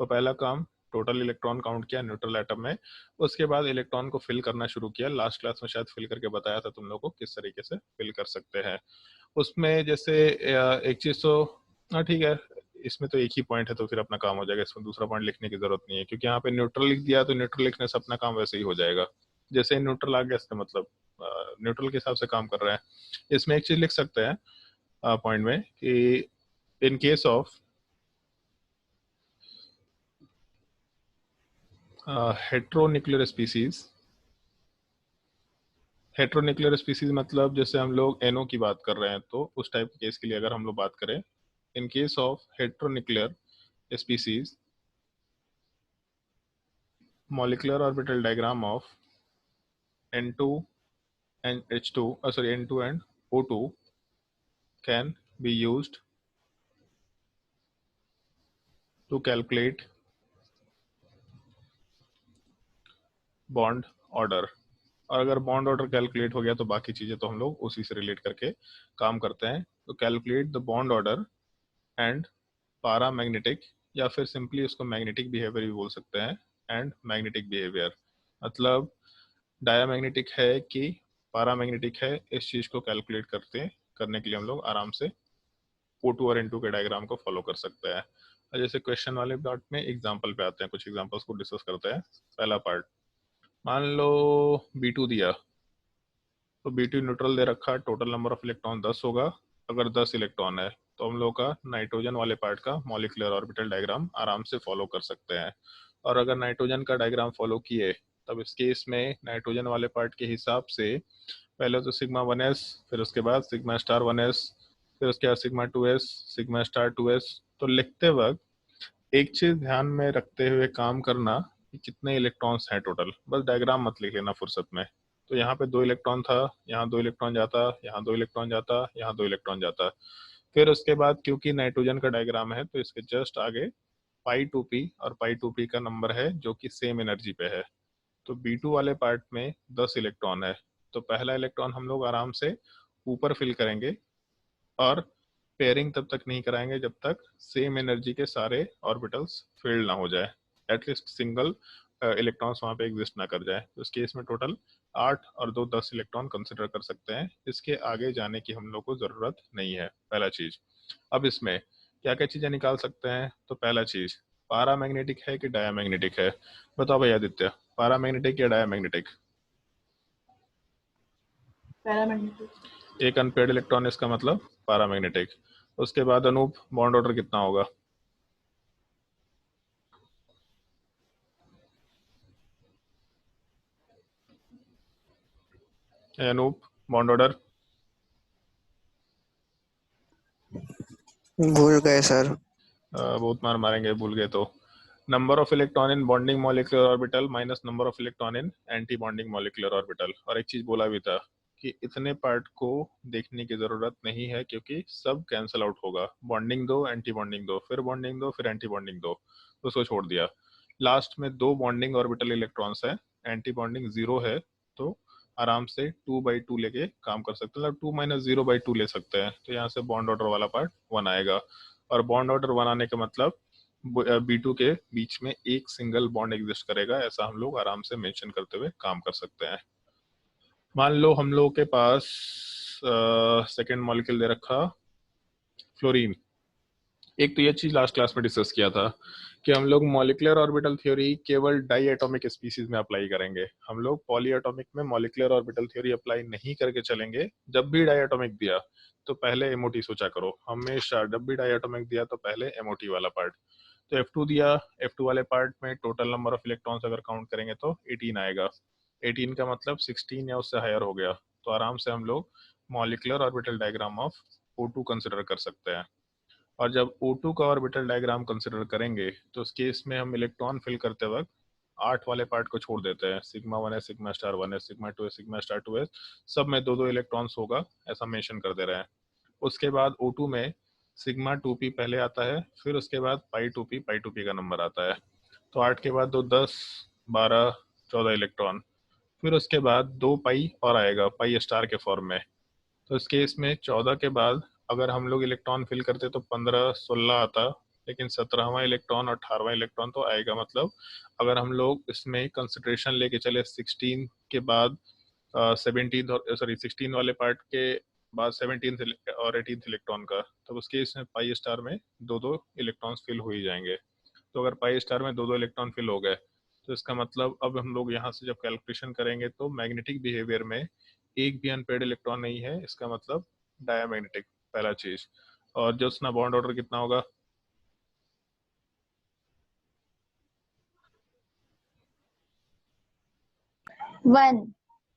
तो पहला काम टोटल इलेक्ट्रॉन काउंट किया न्यूट्रल एटम में, उसके बाद इलेक्ट्रॉन को फिल करना शुरू किया। लास्ट क्लास में शायद फिल करके बताया था तुम लोगों को किस तरीके से फिल कर सकते हैं। उसमें जैसे एक चीज तो, हाँ ठीक है, इसमें तो एक ही पॉइंट है तो फिर अपना काम हो जाएगा, इसमें दूसरा पॉइंट लिखने की जरूरत नहीं है, क्योंकि यहाँ पे न्यूट्रल लिख दिया तो न्यूट्रल लिखने से अपना काम वैसे ही हो जाएगा। जैसे न्यूट्रल आ गया इसका मतलब न्यूट्रल के हिसाब से काम कर रहा है। इसमें एक चीज लिख सकते हैं पॉइंट में कि in case of heteronuclear species, heteronuclear species मतलब जैसे हम लोग NO की बात कर रहे हैं तो उस टाइप के केस के लिए अगर हम लोग बात करें, in case of heteronuclear species molecular orbital diagram of N2 and H2 sorry N2 and O2 can be used to calculate bond order। और अगर बॉन्ड ऑर्डर कैलकुलेट हो गया तो बाकी चीजें तो हम लोग उसी से रिलेट करके काम करते हैं। तो calculate the bond order and paramagnetic, या फिर सिंपली उसको मैग्नेटिक बिहेवियर भी बोल सकते हैं, एंड मैग्नेटिक बिहेवियर। मतलब डायामैग्नेटिक है कि पैरामैग्नेटिक है, इस चीज को कैलकुलेट करने के लिए हम लोग आराम से O2 और N2 के डायग्राम को फॉलो कर सकते हैं। और जैसे क्वेश्चन वाले पार्ट में एग्जांपल पे आते हैं, कुछ एग्जांपल्स को डिस्कस करते हैं। पहला पार्ट, मान लो B2 दिया, तो B2 न्यूट्रल दे रखा है, टोटल नंबर ऑफ इलेक्ट्रॉन 10 होगा। अगर 10 इलेक्ट्रॉन है तो हम लोग का नाइट्रोजन वाले पार्ट का मॉलिक्यूलर ऑर्बिटल डायग्राम आराम से फॉलो कर सकते हैं। और अगर नाइट्रोजन का डायग्राम फॉलो किए तब इस केस में नाइट्रोजन वाले पार्ट के हिसाब से पहले तो सिग्मा 1s, फिर उसके बाद सिग्मा स्टार 1s, फिर उसके बाद sigma 2s, sigma star 2s। तो लिखते वक्त एक चीज ध्यान में रखते हुए काम करना कि कितने इलेक्ट्रॉन्स हैं टोटल, बस डायग्राम मत लिख लेना फुर्सत में। तो यहाँ पे 2 इलेक्ट्रॉन था, यहाँ 2 इलेक्ट्रॉन जाता, यहाँ 2 इलेक्ट्रॉन जाता, यहाँ 2 इलेक्ट्रॉन जाता। फिर उसके बाद क्योंकि नाइट्रोजन का डायग्राम है तो इसके जस्ट आगे पाई 2p और पाई 2p का नंबर है जो कि सेम एनर्जी पे है। तो B2 वाले पार्ट में 10 इलेक्ट्रॉन है, तो पहला इलेक्ट्रॉन हम लोग आराम से ऊपर फिल करेंगे और पेयरिंग तब तक नहीं कराएंगे जब तक सेम एनर्जी के सारे ऑर्बिटल्स फिल्ड ना हो जाए, एटलीस्ट सिंगल इलेक्ट्रॉन्स वहाँ पे एग्जिस्ट ना कर जाए। तो इस केस में टोटल 8 और 2 10 इलेक्ट्रॉन कंसिडर कर सकते हैं। इसके आगे जाने की हम लोग को ज़रूरत नहीं है, पहला चीज़। अब इसमें क्या क्या चीज़ें निकाल सकते हैं, तो पहला चीज़ पारामैग्नेटिक है कि डायामैग्नेटिक है। बताओ भैया आदित्य, पारामैग्नेटिक या डायामैग्नेटिक? पैरामैग्नेटिक। एक अनपेयर्ड इलेक्ट्रॉन इसका मतलब पारामैग्नेटिक। उसके बाद अनूप, बॉन्ड ऑर्डर कितना होगा? Anoop, bond order? भूल गए सर। बहुत मार मारेंगे भूल गए तो। Number of electron in bonding molecular orbital minus number of electron in anti bonding molecular orbital. और एक चीज बोला भी था कि इतने पार्ट को देखने की जरूरत नहीं है क्योंकि सब कैंसल आउट होगा। बॉन्डिंग दो, एंटी बॉन्डिंग दो, फिर बॉन्डिंग दो, फिर एंटी बॉन्डिंग दो, तो उसको छोड़ दिया। लास्ट में 2 बॉन्डिंग ऑर्बिटल इलेक्ट्रॉन्स है, एंटी बॉन्डिंग 0 है, तो आराम से 2/2 लेके काम कर सकते हैं, मतलब 2 - 0/2 ले सकते हैं। तो यहाँ से बॉन्ड ऑर्डर वाला पार्ट 1 आएगा। और बॉन्ड ऑर्डर 1 आने का मतलब B2 के बीच में एक सिंगल बॉन्ड एग्जिस्ट करेगा, ऐसा हम लोग आराम से मेंशन करते हुए काम कर सकते हैं। मान लो हम लोग के पास सेकेंड मॉलिक्यूल दे रखा फ्लोरीन। एक तो ये चीज लास्ट क्लास में डिस्कस किया था कि हम लोग मॉलिक्यूलर ऑर्बिटल थ्योरी केवल डाई एटॉमिक स्पीसीज में अप्लाई करेंगे, हम लोग पॉली एटॉमिक में मॉलिक्यूलर ऑर्बिटल थ्योरी अप्लाई नहीं करके चलेंगे। जब भी डाई एटॉमिक दिया तो पहले एमओटी सोचा करो, हमेशा जब भी डाई एटॉमिक दिया तो पहले एमओटी वाला पार्ट। तो F2 दिया, F2 वाले पार्ट में टोटल नंबर ऑफ इलेक्ट्रॉन्स अगर काउंट करेंगे तो 18 आएगा। 18 का मतलब 16 या उससे हायर हो गया, तो आराम से हम लोग molecular orbital diagram of O2 consider कर सकते हैं। और जब O2 का ऑर्बिटल डायग्राम कंसिडर करेंगे तो उस केस में हम इलेक्ट्रॉन फिल करते वक्त 8 वाले पार्ट को छोड़ देते हैं। Sigma 1s, sigma star 1s, sigma 2s, sigma star 2s, सब में 2-2 इलेक्ट्रॉन्स होगा, ऐसा मेंशन कर दे रहे हैं। उसके बाद O2 में सिग्मा 2p पहले आता है, फिर उसके बाद पाई 2p का नंबर आता है। तो 8 के बाद 2 10 12 14 इलेक्ट्रॉन, फिर उसके बाद 2 पाई और आएगा पाई स्टार के फॉर्म में। तो इस केस में 14 के बाद अगर हम लोग इलेक्ट्रॉन फिल करते तो 15 16 आता, लेकिन 17वां इलेक्ट्रॉन और 18वां इलेक्ट्रॉन तो आएगा। मतलब अगर हम लोग इसमें कंसिडरेशन लेके चले 16 के बाद 16 वाले पार्ट के बाद 17 और 18 इलेक्ट्रॉन का, तो उस केस में पाई स्टार में 2-2 इलेक्ट्रॉन्स फिल हो ही जाएंगे। तो अगर पाई स्टार में 2-2 इलेक्ट्रॉन फिल हो गए तो इसका मतलब अब हम लोग यहाँ से जब कैलकुलेशन करेंगे तो मैग्नेटिक बिहेवियर में एक भी अनपेयर्ड इलेक्ट्रॉन नहीं है, इसका मतलब डायामैग्नेटिक, पहला चीज। और जो उसना बॉन्ड ऑर्डर कितना होगा? वन।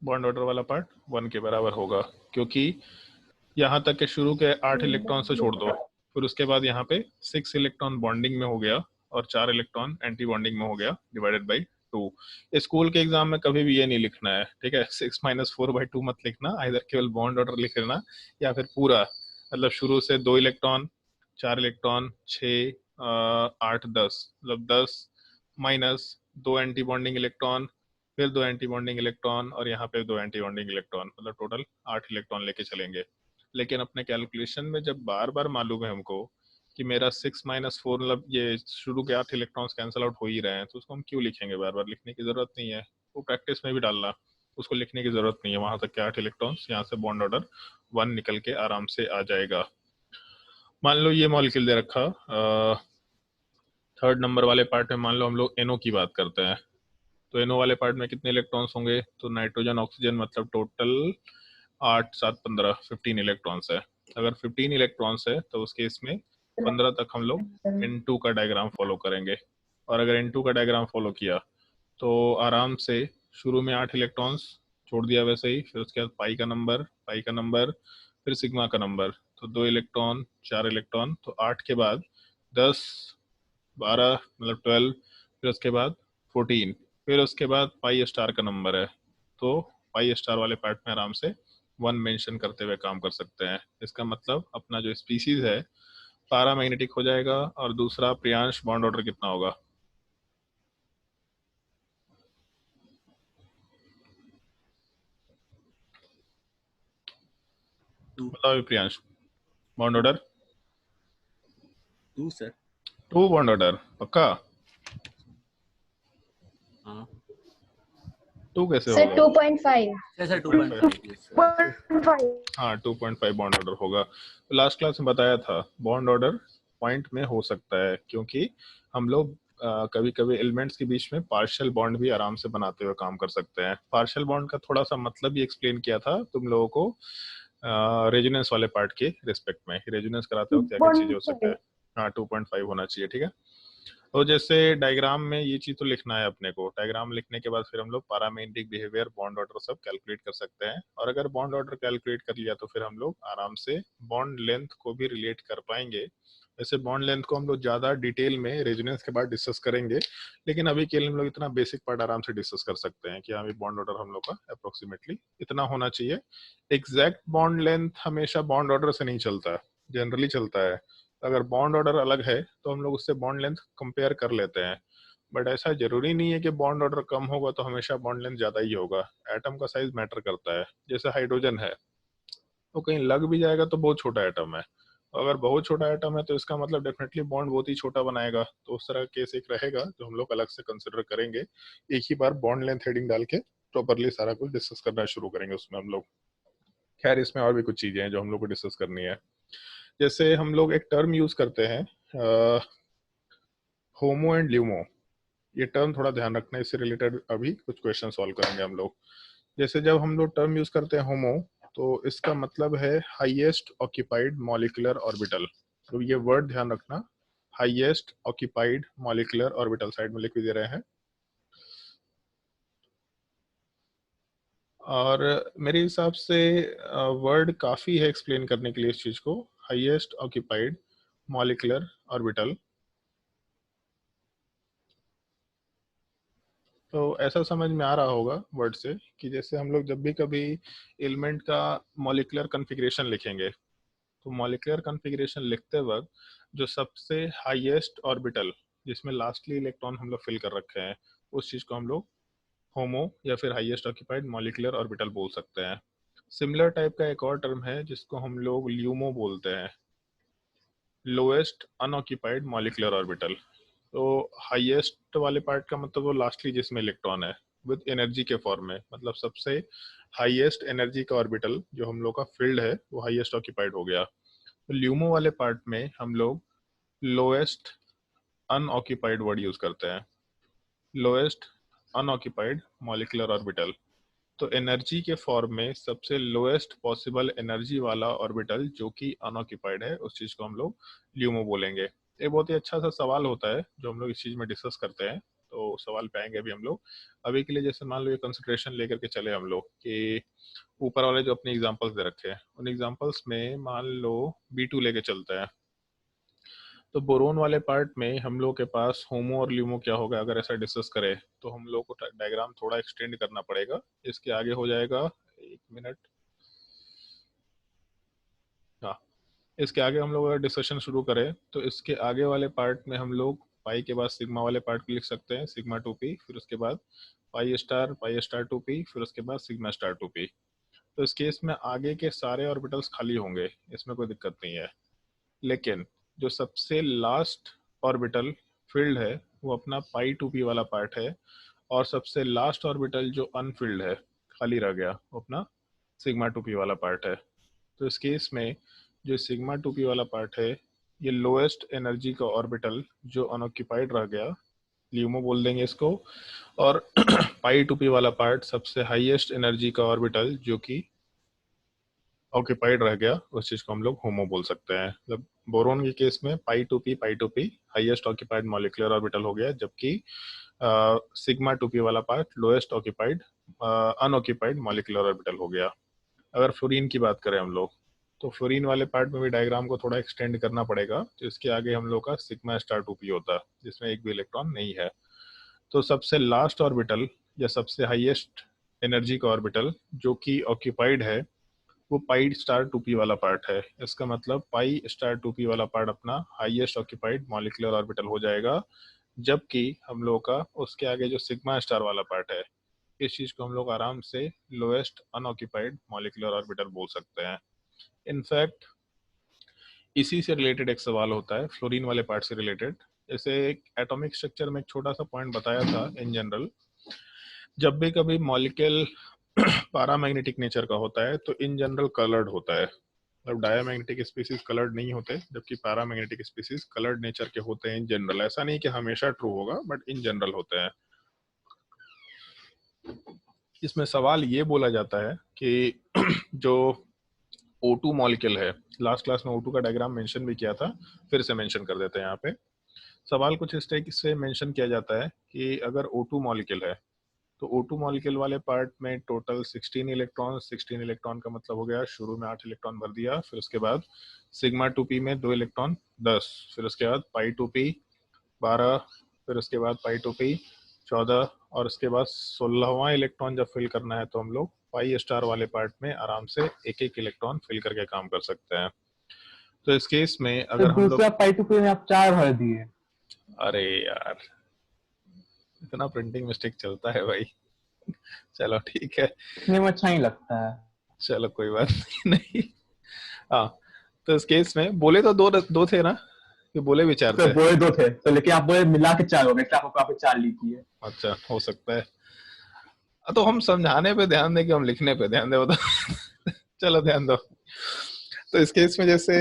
बॉन्ड ऑर्डर वाला पार्ट 1 के बराबर होगा, क्योंकि यहाँ तक के शुरू के 8 इलेक्ट्रॉन से छोड़ दो, फिर उसके बाद यहाँ पे 6 इलेक्ट्रॉन बॉन्डिंग में हो गया और 4 इलेक्ट्रॉन एंटी बॉन्डिंग में हो गया, डिवाइडेड बाई 2। स्कूल के एग्जाम में कभी भी ये नहीं लिखना है, ठीक है? 6 - 4/2 मत लिखना, इधर केवल बॉन्ड ऑर्डर लिख लेना, या फिर पूरा मतलब शुरू से 2 इलेक्ट्रॉन 4 इलेक्ट्रॉन 6 8 10, मतलब 10 माइनस 2 एंटी बॉन्डिंग इलेक्ट्रॉन, फिर 2 एंटी बॉन्डिंग इलेक्ट्रॉन और यहाँ पे 2 एंटी बॉन्डिंग इलेक्ट्रॉन, मतलब टोटल 8 इलेक्ट्रॉन लेके चलेंगे। लेकिन अपने कैलकुलेशन में जब बार बार मालूम है हमको कि मेरा 6 - 4 मतलब ये शुरू के 8 इलेक्ट्रॉन्स कैंसिल आउट हो ही रहे हैं, तो उसको हम क्यों लिखेंगे? बार बार लिखने की जरूरत नहीं है, वो प्रैक्टिस में भी डालना, उसको लिखने की जरूरत नहीं है। वहां तक के 8 इलेक्ट्रॉन्स, यहाँ से बॉन्ड ऑर्डर 1 निकल के आराम से आ जाएगा। मान लो ये मॉलिक्यूल दे रखा थर्ड नंबर वाले पार्ट में, मान लो हम लोग NO की बात करते हैं, तो NO वाले पार्ट में कितने इलेक्ट्रॉन्स होंगे? तो नाइट्रोजन ऑक्सीजन मतलब टोटल 8 7 15 15 इलेक्ट्रॉन्स है। अगर 15 इलेक्ट्रॉन्स है तो उस केस में 15 तक हम लोग N2 का डायग्राम फॉलो करेंगे। और अगर N2 का डायग्राम फॉलो किया तो आराम से शुरू में 8 इलेक्ट्रॉन्स छोड़ दिया वैसे ही, फिर उसके बाद पाई का नंबर, फिर सिग्मा का नंबर, तो 2 इलेक्ट्रॉन 4 इलेक्ट्रॉन, तो 8 के बाद 10 12 मतलब 12, फिर उसके बाद 14, फिर उसके बाद पाई स्टार का नंबर है, तो पाई स्टार वाले पार्ट में आराम से 1 मेंशन करते हुए काम कर सकते हैं। इसका मतलब अपना जो स्पीसीज है पैरामैग्नेटिक हो जाएगा। और दूसरा प्रियांश बॉन्ड ऑर्डर कितना होगा? बताओ Priyansh, bond order 2 sir. 2 bond order पक्का? हाँ 2 कैसे सर होगा? 2.5 सर 2.5 हाँ 2.5 बॉन्ड ऑर्डर होगा। तो लास्ट क्लास में बताया था बॉन्ड ऑर्डर पॉइंट में हो सकता है, क्योंकि हम लोग कभी कभी एलिमेंट्स के बीच में पार्शियल बॉन्ड भी आराम से बनाते हुए काम कर सकते हैं। पार्शियल बॉन्ड का थोड़ा सा मतलब भी एक्सप्लेन किया था तुम लोगों को रेजोनेंस वाले पार्ट के रिस्पेक्ट में। रेजोनेंस कराते वक्त क्या क्या चीजें हो सकता है। हाँ 2.5 होना चाहिए, ठीक है। तो जैसे डायग्राम में ये चीज तो लिखना है अपने को, डायग्राम लिखने के बाद फिर हम लोग पैरामेग्नेटिक बिहेवियर, बॉन्ड ऑर्डर सब कैलकुलेट कर सकते हैं। और अगर बॉन्ड ऑर्डर कैलकुलेट कर लिया तो फिर हम लोग आराम से बॉन्ड लेंथ को भी रिलेट कर पाएंगे। वैसे बॉन्ड लेंथ को हम लोग ज्यादा डिटेल में रेजोनेंस के बाद डिस्कस करेंगे, लेकिन अभी के लिए हम लोग इतना बेसिक पार्ट आराम से डिस्कस कर सकते हैं कि हाँ बॉन्ड ऑर्डर हम लोग का अप्रोक्सीमेटली इतना होना चाहिए। एग्जैक्ट बॉन्ड लेंथ हमेशा बॉन्ड ऑर्डर से नहीं चलता है, जनरली चलता है। अगर बॉन्ड ऑर्डर अलग है तो हम लोग उससे बॉन्ड लेंथ कंपेयर कर लेते हैं, बट ऐसा जरूरी नहीं है कि बॉन्ड ऑर्डर कम होगा तो हमेशा बॉन्ड लेंथ ज्यादा ही होगा। एटम का साइज मैटर करता है। जैसे हाइड्रोजन है तो कहीं लग भी जाएगा तो बहुत छोटा एटम है, अगर बहुत छोटा एटम है तो इसका मतलब डेफिनेटली बॉन्ड बहुत ही छोटा बनाएगा। तो उस तरह केस एक रहेगा जो हम लोग अलग से कंसिडर करेंगे। एक ही बार बॉन्ड लेंथ हेडिंग डाल के प्रॉपरली सारा कुछ डिस्कस करना शुरू करेंगे उसमें हम लोग। खैर इसमें और भी कुछ चीजें हैं जो हम लोग को डिस्कस करनी है। जैसे हम लोग एक टर्म यूज करते हैं होमो एंड ल्यूमो, ये टर्म थोड़ा ध्यान रखना है, इससे रिलेटेड अभी कुछ क्वेश्चन सॉल्व करेंगे हम लोग। जैसे जब हम लोग टर्म यूज करते हैं होमो, तो इसका मतलब है हाईएस्ट ऑक्यूपाइड मॉलिक्यूलर ऑर्बिटल। तो ये वर्ड ध्यान रखना, highest occupied molecular orbital, side में लिख भी दे रहे हैं। और मेरे हिसाब से वर्ड काफी है एक्सप्लेन करने के लिए इस चीज को, हाईएस्ट ऑक्यूपाइड मॉलिक्यूलर ऑर्बिटल। तो ऐसा समझ में आ रहा होगा वर्ड से कि जैसे हम लोग जब भी कभी एलिमेंट का मॉलिक्यूलर कॉन्फ़िगरेशन लिखेंगे, तो मॉलिक्यूलर कॉन्फ़िगरेशन लिखते वक्त जो सबसे हाईएस्ट ऑर्बिटल जिसमें लास्टली इलेक्ट्रॉन हम लोग फिल कर रखे हैं, उस चीज को हम लोग होमो या फिर हाईएस्ट ऑक्यूपाइड मॉलिक्यूलर ऑर्बिटल बोल सकते हैं। सिमिलर टाइप का एक और टर्म है जिसको हम लोग ल्यूमो बोलते हैं, लोएस्ट अनऑक्यूपाइड मॉलिक्यूलर ऑर्बिटल। तो हाईएस्ट वाले पार्ट का मतलब वो लास्टली जिसमें इलेक्ट्रॉन है विद एनर्जी के फॉर्म में, मतलब सबसे हाईएस्ट एनर्जी का ऑर्बिटल जो हम लोग का फील्ड है वो हाईएस्ट ऑक्यूपाइड हो गया। तो ल्यूमो वाले पार्ट में हम लोग लोएस्ट अनऑक्यूपाइड वर्ड यूज करते हैं, लोएस्ट अनऑक्यूपाइड मॉलिक्यूलर ऑर्बिटल। तो एनर्जी के फॉर्म में सबसे लोएस्ट पॉसिबल एनर्जी वाला ऑर्बिटल जो कि अनऑक्यूपाइड है, उस चीज को हम लोग ल्यूमो बोलेंगे। ये बहुत ही अच्छा सा सवाल होता है जो हम लोग इस चीज में डिस्कस करते हैं, तो सवाल पे आएंगे अभी हम लोग। अभी के लिए जैसे मान लो ये कंसिडरेशन लेकर के चले हम लोग कि ऊपर वाले जो अपने एग्जांपल्स दे रखे हैं उन एग्जांपल्स में मान लो B2 लेके चलते हैं। तो बोरोन वाले पार्ट में हम लोग के पास होमो और ल्यूमो क्या होगा, अगर ऐसा डिस्कस करें तो हम लोग को डायग्राम थोड़ा एक्सटेंड करना पड़ेगा। इसके आगे हो जाएगा, एक मिनट, हाँ इसके आगे हम लोग अगर डिस्कशन शुरू करें तो इसके आगे वाले पार्ट में हम लोग पाई के बाद सिग्मा वाले पार्ट को लिख सकते हैं, सिग्मा 2p, फिर उसके बाद पाई स्टार 2p, फिर उसके बाद सिग्मा स्टार 2p। तो इस केस में आगे के सारे ऑर्बिटल्स खाली होंगे, इसमें कोई दिक्कत नहीं है। लेकिन जो सबसे लास्ट ऑर्बिटल फील्ड है वो अपना पाई 2p वाला पार्ट है, और सबसे लास्ट ऑर्बिटल जो अनफिल्ड है खाली रह गया वो अपना सिग्मा 2p वाला पार्ट है। तो इस केस में जो सिग्मा 2p वाला पार्ट है ये लोएस्ट एनर्जी का ऑर्बिटल जो अनऑक्यूपाइड रह गया, ल्यूमो बोल देंगे इसको। और पाई 2p वाला पार्ट सबसे हाईएस्ट एनर्जी का ऑर्बिटल जो कि ऑक्यूपाइड रह गया उस चीज को हम लोग होमो बोल सकते हैं। मतलब बोरोन के केस में pi two P highest occupied molecular orbital हो गया, जबकि सिग्मा टू पी वाला part lowest occupied unoccupied molecular orbital हो गया। अगर फ्लोरीन की बात करें हम लोग, तो फ्लोरीन वाले पार्ट में भी डायग्राम को थोड़ा एक्सटेंड करना पड़ेगा, तो इसके आगे हम लोग का सिग्मा स्टार टू पी होता है जिसमें एक भी इलेक्ट्रॉन नहीं है। तो सबसे लास्ट ऑर्बिटल या सबसे हाईएस्ट एनर्जी का ऑर्बिटल जो कि ऑक्यूपाइड है वो पाई स्टार टू पी वाला पार्ट है। इसका मतलब पाई स्टार टू पी वाला पार्ट अपना हाईएस्ट ऑक्यूपाइड मॉलिक्यूलर ऑर्बिटल हो जाएगा, जबकि हम लोग का उसके आगे जो सिग्मा स्टार वाला पार्ट है इस चीज को हम लोग आराम से लोएस्ट अनऑक्यूपाइड मॉलिक्यूलर ऑर्बिटल बोल सकते हैं। इनफैक्ट इसी से रिलेटेड एक सवाल होता है फ्लोरीन वाले पार्ट से रिलेटेड। जैसे एटॉमिक स्ट्रक्चर में एक छोटा सा पॉइंट बताया था इन जनरल, जब भी कभी मॉलिक्यूल पैरामैग्नेटिक नेचर का होता है तो इन जनरल कलर्ड होता है। मतलब डायमैग्नेटिक स्पीसीज कलर्ड नहीं होते, जबकि पैरामैग्नेटिक स्पीसीज कलर्ड नेचर के होते हैं इन जनरल। ऐसा नहीं कि हमेशा ट्रू होगा, बट इन जनरल होते हैं। इसमें सवाल ये बोला जाता है कि जो O2 मॉलिक्यूल है, लास्ट क्लास में O2 का डायग्राम मेंशन भी किया था, फिर से मेंशन कर देते हैं यहाँ पे। सवाल कुछ इस तरह से मेंशन किया जाता है कि अगर O2 मॉलिक्यूल है तो O2 मॉलिक्यूल वाले पार्ट में टोटल 16 इलेक्ट्रॉन, 16 इलेक्ट्रॉन का मतलब हो गया शुरू में 8 इलेक्ट्रॉन भर दिया, फिर उसके बाद सिग्मा 2p में 2 इलेक्ट्रॉन 10, फिर उसके बाद पाई 2p 12, फिर उसके बाद पाई 2p 14, और उसके बाद 16वां इलेक्ट्रॉन जब फिल करना है तो हम लोग पाई स्टार वाले पार्ट में आराम से एक एक इलेक्ट्रॉन फिल करके काम कर सकते हैं। तो इस केस में तो अगर हम लोग, दूसरा पाई टू पी में आप 4 भर दिए। अरे यार इतना प्रिंटिंग मिस्टेक चलता है भाई। चलो ठीक है, इतने में अच्छा ही लगता है। चलो कोई बात नहीं। हाँ, तो इस केस में बोले तो दो थे ना, कि बोले भी 4 तो थे? बोले 2 थे, तो लेकिन आप बोले मिला के 4 हो गए, इसलिए आपको कॉपी 4 लिखी है। अच्छा, हो सकता है। तो हम समझाने पे ध्यान दें कि हम लिखने पे ध्यान दें, बता। चलो ध्यान दो। तो इस केस में जैसे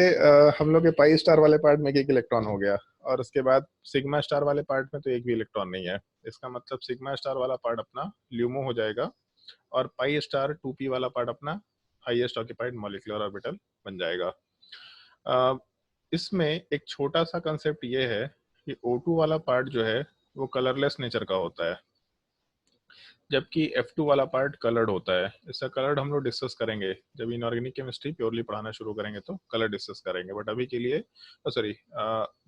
हम लोग के पाई स्टार वाले पार्ट में एक इलेक्ट्रॉन हो गया, और उसके बाद सिग्मा स्टार वाले पार्ट में तो एक भी इलेक्ट्रॉन नहीं है। इसका मतलब सिग्मा स्टार वाला पार्ट अपना ल्यूमो हो जाएगा, और पाई स्टार 2p वाला पार्ट अपना हाईएस्ट ऑक्यूपाइड मॉलिक्यूलर ऑर्बिटल बन जाएगा। इसमें एक छोटा सा कंसेप्ट ये है कि O2 वाला पार्ट जो है वो कलरलेस नेचर का होता है, जबकि F2 वाला पार्ट कलर्ड होता है। इसका कलर्ड हम लोग डिस्कस करेंगे जब इनऑर्गेनिक केमिस्ट्री प्योरली पढ़ाना शुरू करेंगे तो कलर डिस्कस करेंगे, बट अभी के लिए सॉरी,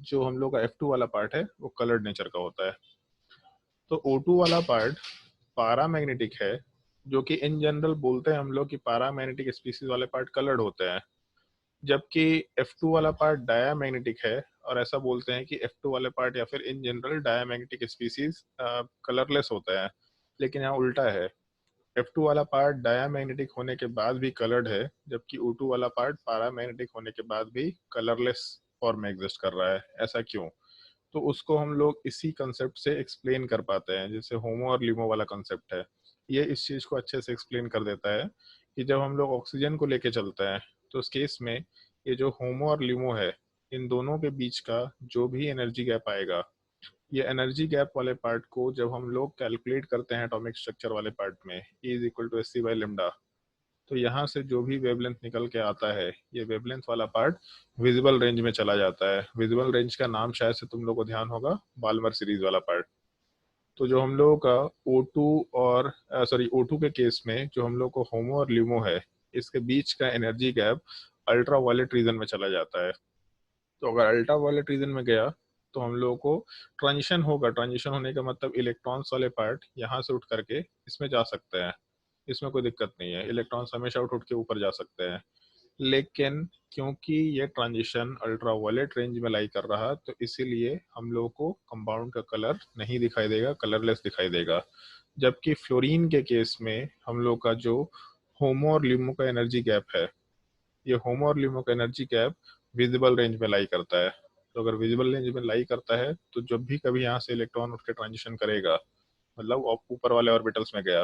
जो हम लोग का F2 वाला पार्ट है वो कलर्ड नेचर का होता है। तो O2 वाला पार्ट पैरामैग्नेटिक है, जो कि इन जनरल बोलते हैं हम लोग कि पैरामैग्नेटिक स्पीसीज वाले पार्ट कलर्ड होते हैं, जबकि F2 वाला पार्ट डायामैग्नेटिक है, और ऐसा बोलते हैं कि F2 वाले पार्ट या फिर in general diamagnetic species colourless होता है। लेकिन यहाँ उल्टा है, F2 वाला पार्ट डायामैग्नेटिक होने के बाद भी कलर्ड है, जबकि O2 वाला पार्ट पैरामैग्नेटिक होने के बाद भी कलरलेस फॉर्म में एग्जिस्ट कर रहा है। ऐसा क्यों? तो उसको हम लोग इसी कंसेप्ट से एक्सप्लेन कर पाते हैं, जैसे होमो और लिमो वाला कंसेप्ट है, ये इस चीज को अच्छे से एक्सप्लेन कर देता है कि जब हम लोग ऑक्सीजन को लेके चलते हैं तो उस केस में ये जो होमो और लिमो है, इन दोनों के बीच का जो भी एनर्जी गैप आएगा, ये एनर्जी गैप वाले पार्ट को जब हम लोग कैलकुलेट करते हैं एटॉमिक स्ट्रक्चर वाले पार्ट में, E=hc/λ, तो यहाँ से जो भी वेवलेंथ निकल के आता है, ये वेवलेंथ वाला पार्ट विजिबल रेंज में चला जाता है। विजिबल रेंज का नाम शायद से तुम लोग को ध्यान होगा, बाल्मर सीरीज वाला पार्ट। तो जो हम लोगों का O2 और O2 के केस में जो हम लोग को होमो और ल्यूमो है, इसके बीच का energy gap ultraviolet region में चला जाता है। तो अगर अल्ट्रा वायलेट रीजन में गया तो हम लोगों को ट्रांजिशन होगा। ट्रांजिशन होने का मतलब इलेक्ट्रॉन्स वाले पार्ट यहाँ से उठ करके इसमें जा सकते हैं, इसमें कोई दिक्कत नहीं है, इलेक्ट्रॉन्स हमेशा उठ के ऊपर जा सकते हैं। लेकिन क्योंकि ये ट्रांजिशन अल्ट्रा वायलेट रेंज में लाई कर रहा, तो इसीलिए हम लोगों को कंपाउंड का कलर नहीं दिखाई देगा, कलरलेस दिखाई देगा। जबकि फ्लोरीन के केस में हम लोग का जो होमो और लिमो का एनर्जी गैप है, ये होमो और लिमो का एनर्जी गैप विजिबल रेंज में लाई करता है। तो अगर विजिबल रेंज में लाई करता है तो जब भी कभी यहाँ से इलेक्ट्रॉन उठ के ट्रांजिशन करेगा, मतलब ऊपर वाले ऑर्बिटल्स में गया,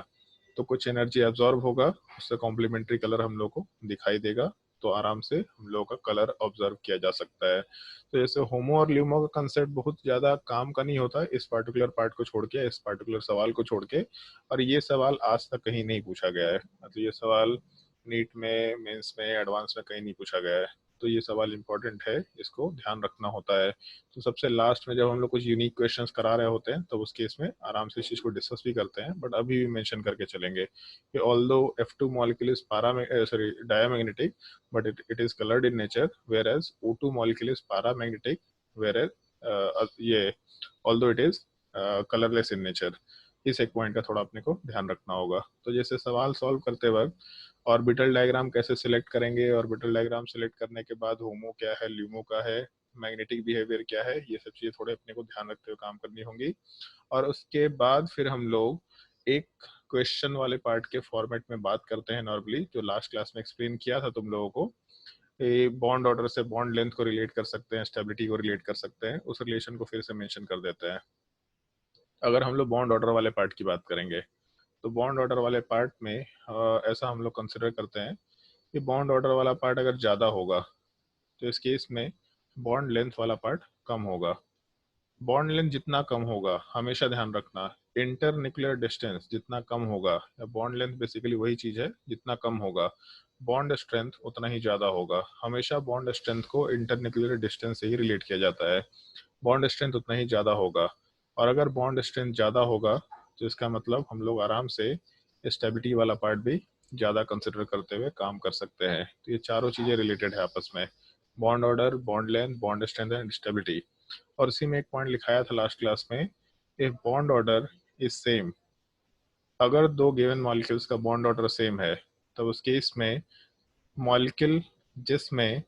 तो कुछ एनर्जी एब्जॉर्ब होगा, उससे कॉम्प्लीमेंट्री कलर हम लोग को दिखाई देगा, तो आराम से हम लोग का कलर ऑब्जर्व किया जा सकता है। तो जैसे होमो और ल्यूमो का कंसेप्ट बहुत ज्यादा काम का नहीं होता इस पार्टिकुलर पार्ट को छोड़ के, इस पार्टिकुलर सवाल को छोड़ के, और ये सवाल आज तक कहीं नहीं पूछा गया है। तो ये सवाल नीट में, मेंस में, एडवांस में कहीं नहीं पूछा गया है। तो ये सवाल इंपॉर्टेंट है, इसको ध्यान रखना होता है। तो सबसे लास्ट में जब हम लोग कुछ यूनिक क्वेश्चंस करा रहे होते हैं तो उस केस में आराम से इस चीज़ को डिस्कस भी करते हैं, बट अभी भी मेंशन करके चलेंगे कि although F2 molecule is diamagnetic but it is coloured in nature, whereas O2 molecule is paramagnetic, whereas ये although it is colourless in nature. इस एक पॉइंट का थोड़ा अपने को ध्यान रखना होगा। तो जैसे सवाल सॉल्व करते वक्त ऑर्बिटल डायग्राम कैसे सिलेक्ट करेंगे, ऑर्बिटल डायग्राम सिलेक्ट करने के बाद होमो क्या है, ल्यूमो का है, मैग्नेटिक बिहेवियर क्या है, ये सब चीजें थोड़े अपने को ध्यान रखते हुए काम करनी होंगी। और उसके बाद फिर हम लोग एक क्वेश्चन वाले पार्ट के फॉर्मेट में बात करते हैं नॉर्मली, जो लास्ट क्लास में एक्सप्लेन किया था तुम लोगों को। बॉन्ड ऑर्डर से बॉन्ड लेंथ को रिलेट कर सकते हैं, स्टेबिलिटी को रिलेट कर सकते हैं, उस रिलेशन को फिर से मेंशन कर देते हैं। अगर हम लोग बॉन्ड ऑर्डर वाले पार्ट की बात करेंगे तो बॉन्ड ऑर्डर वाले पार्ट में ऐसा हम लोग कंसिडर करते हैं कि बॉन्ड ऑर्डर वाला पार्ट अगर ज़्यादा होगा तो इस केस में बॉन्ड लेंथ वाला पार्ट कम होगा। बॉन्ड लेंथ जितना कम होगा, हमेशा ध्यान रखना, इंटरन्यूक्लियर डिस्टेंस जितना कम होगा, या बॉन्ड लेंथ बेसिकली वही चीज़ है, जितना कम होगा बॉन्ड स्ट्रेंथ उतना ही ज़्यादा होगा। हमेशा बॉन्ड स्ट्रेंथ को इंटरन्यूक्लियर डिस्टेंस से ही रिलेट किया जाता है, बॉन्ड स्ट्रेंथ उतना ही ज़्यादा होगा। और अगर बॉन्ड स्ट्रेंथ ज़्यादा होगा तो इसका मतलब हम लोग आराम से स्टेबिलिटी वाला पार्ट भी ज़्यादा कंसिडर करते हुए काम कर सकते हैं। तो ये चारों चीज़ें रिलेटेड है आपस में, bond order, bond length, bond strength and stability. और इसी में एक पॉइंट लिखाया था लास्ट क्लास में, if bond order is same, अगर दो गिवन मॉलिक्यूल्स का बॉन्ड ऑर्डर सेम है तो उस केस में मॉलिक्यूल जिसमें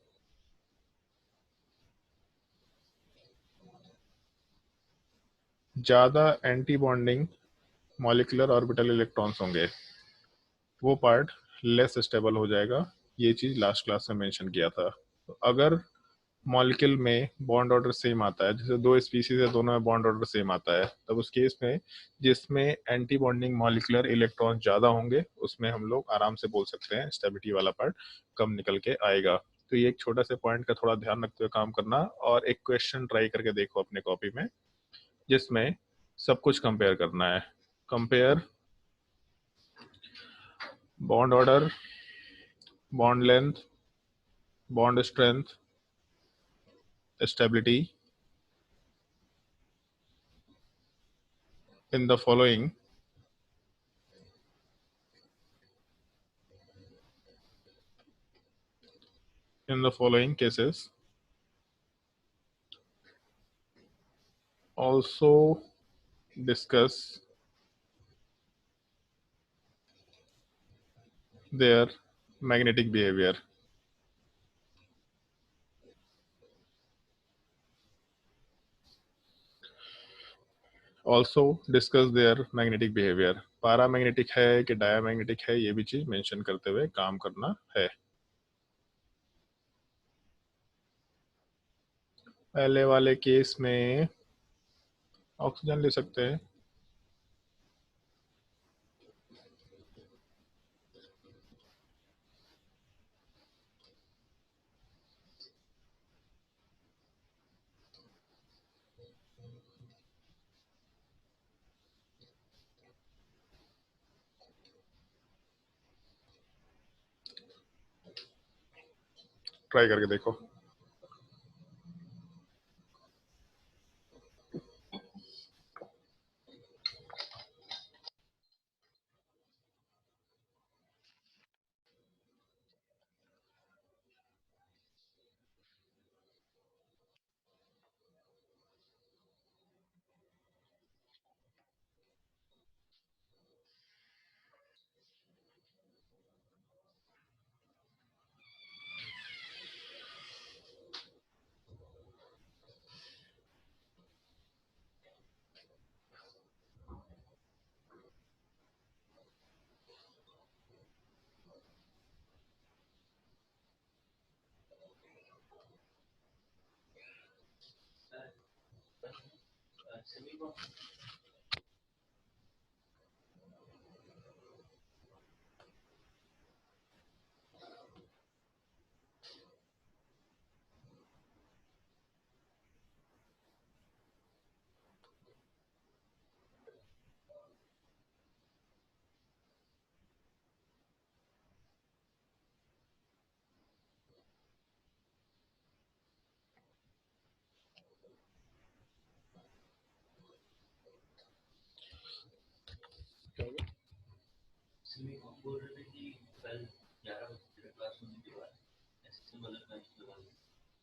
ज़्यादा anti bonding molecular orbital electrons होंगे वो पार्ट लेस स्टेबल हो जाएगा। ये चीज़ लास्ट क्लास में मेंशन किया था। तो अगर मॉलिक्यूल में बॉन्ड ऑर्डर सेम आता है, जैसे दो स्पीसीज है दोनों में बॉन्ड ऑर्डर सेम आता है, तब उस केस में जिसमें एंटी बॉन्डिंग मॉलिक्यूलर इलेक्ट्रॉन ज़्यादा होंगे उसमें हम लोग आराम से बोल सकते हैं स्टेबिलिटी वाला पार्ट कम निकल के आएगा। तो ये एक छोटा सा पॉइंट का थोड़ा ध्यान रखते हुए काम करना। और एक क्वेश्चन ट्राई करके देखो अपने कॉपी में जिसमें सब कुछ कंपेयर करना है। Compare bond order, bond length, bond strength, stability in the following cases. Also discuss their magnetic behavior. Also discuss their magnetic behavior. Paramagnetic है कि डायमैग्नेटिक है, ये भी चीज मेंशन करते हुए काम करना है। पहले वाले केस में ऑक्सीजन ले सकते हैं, ट्राई करके देखो।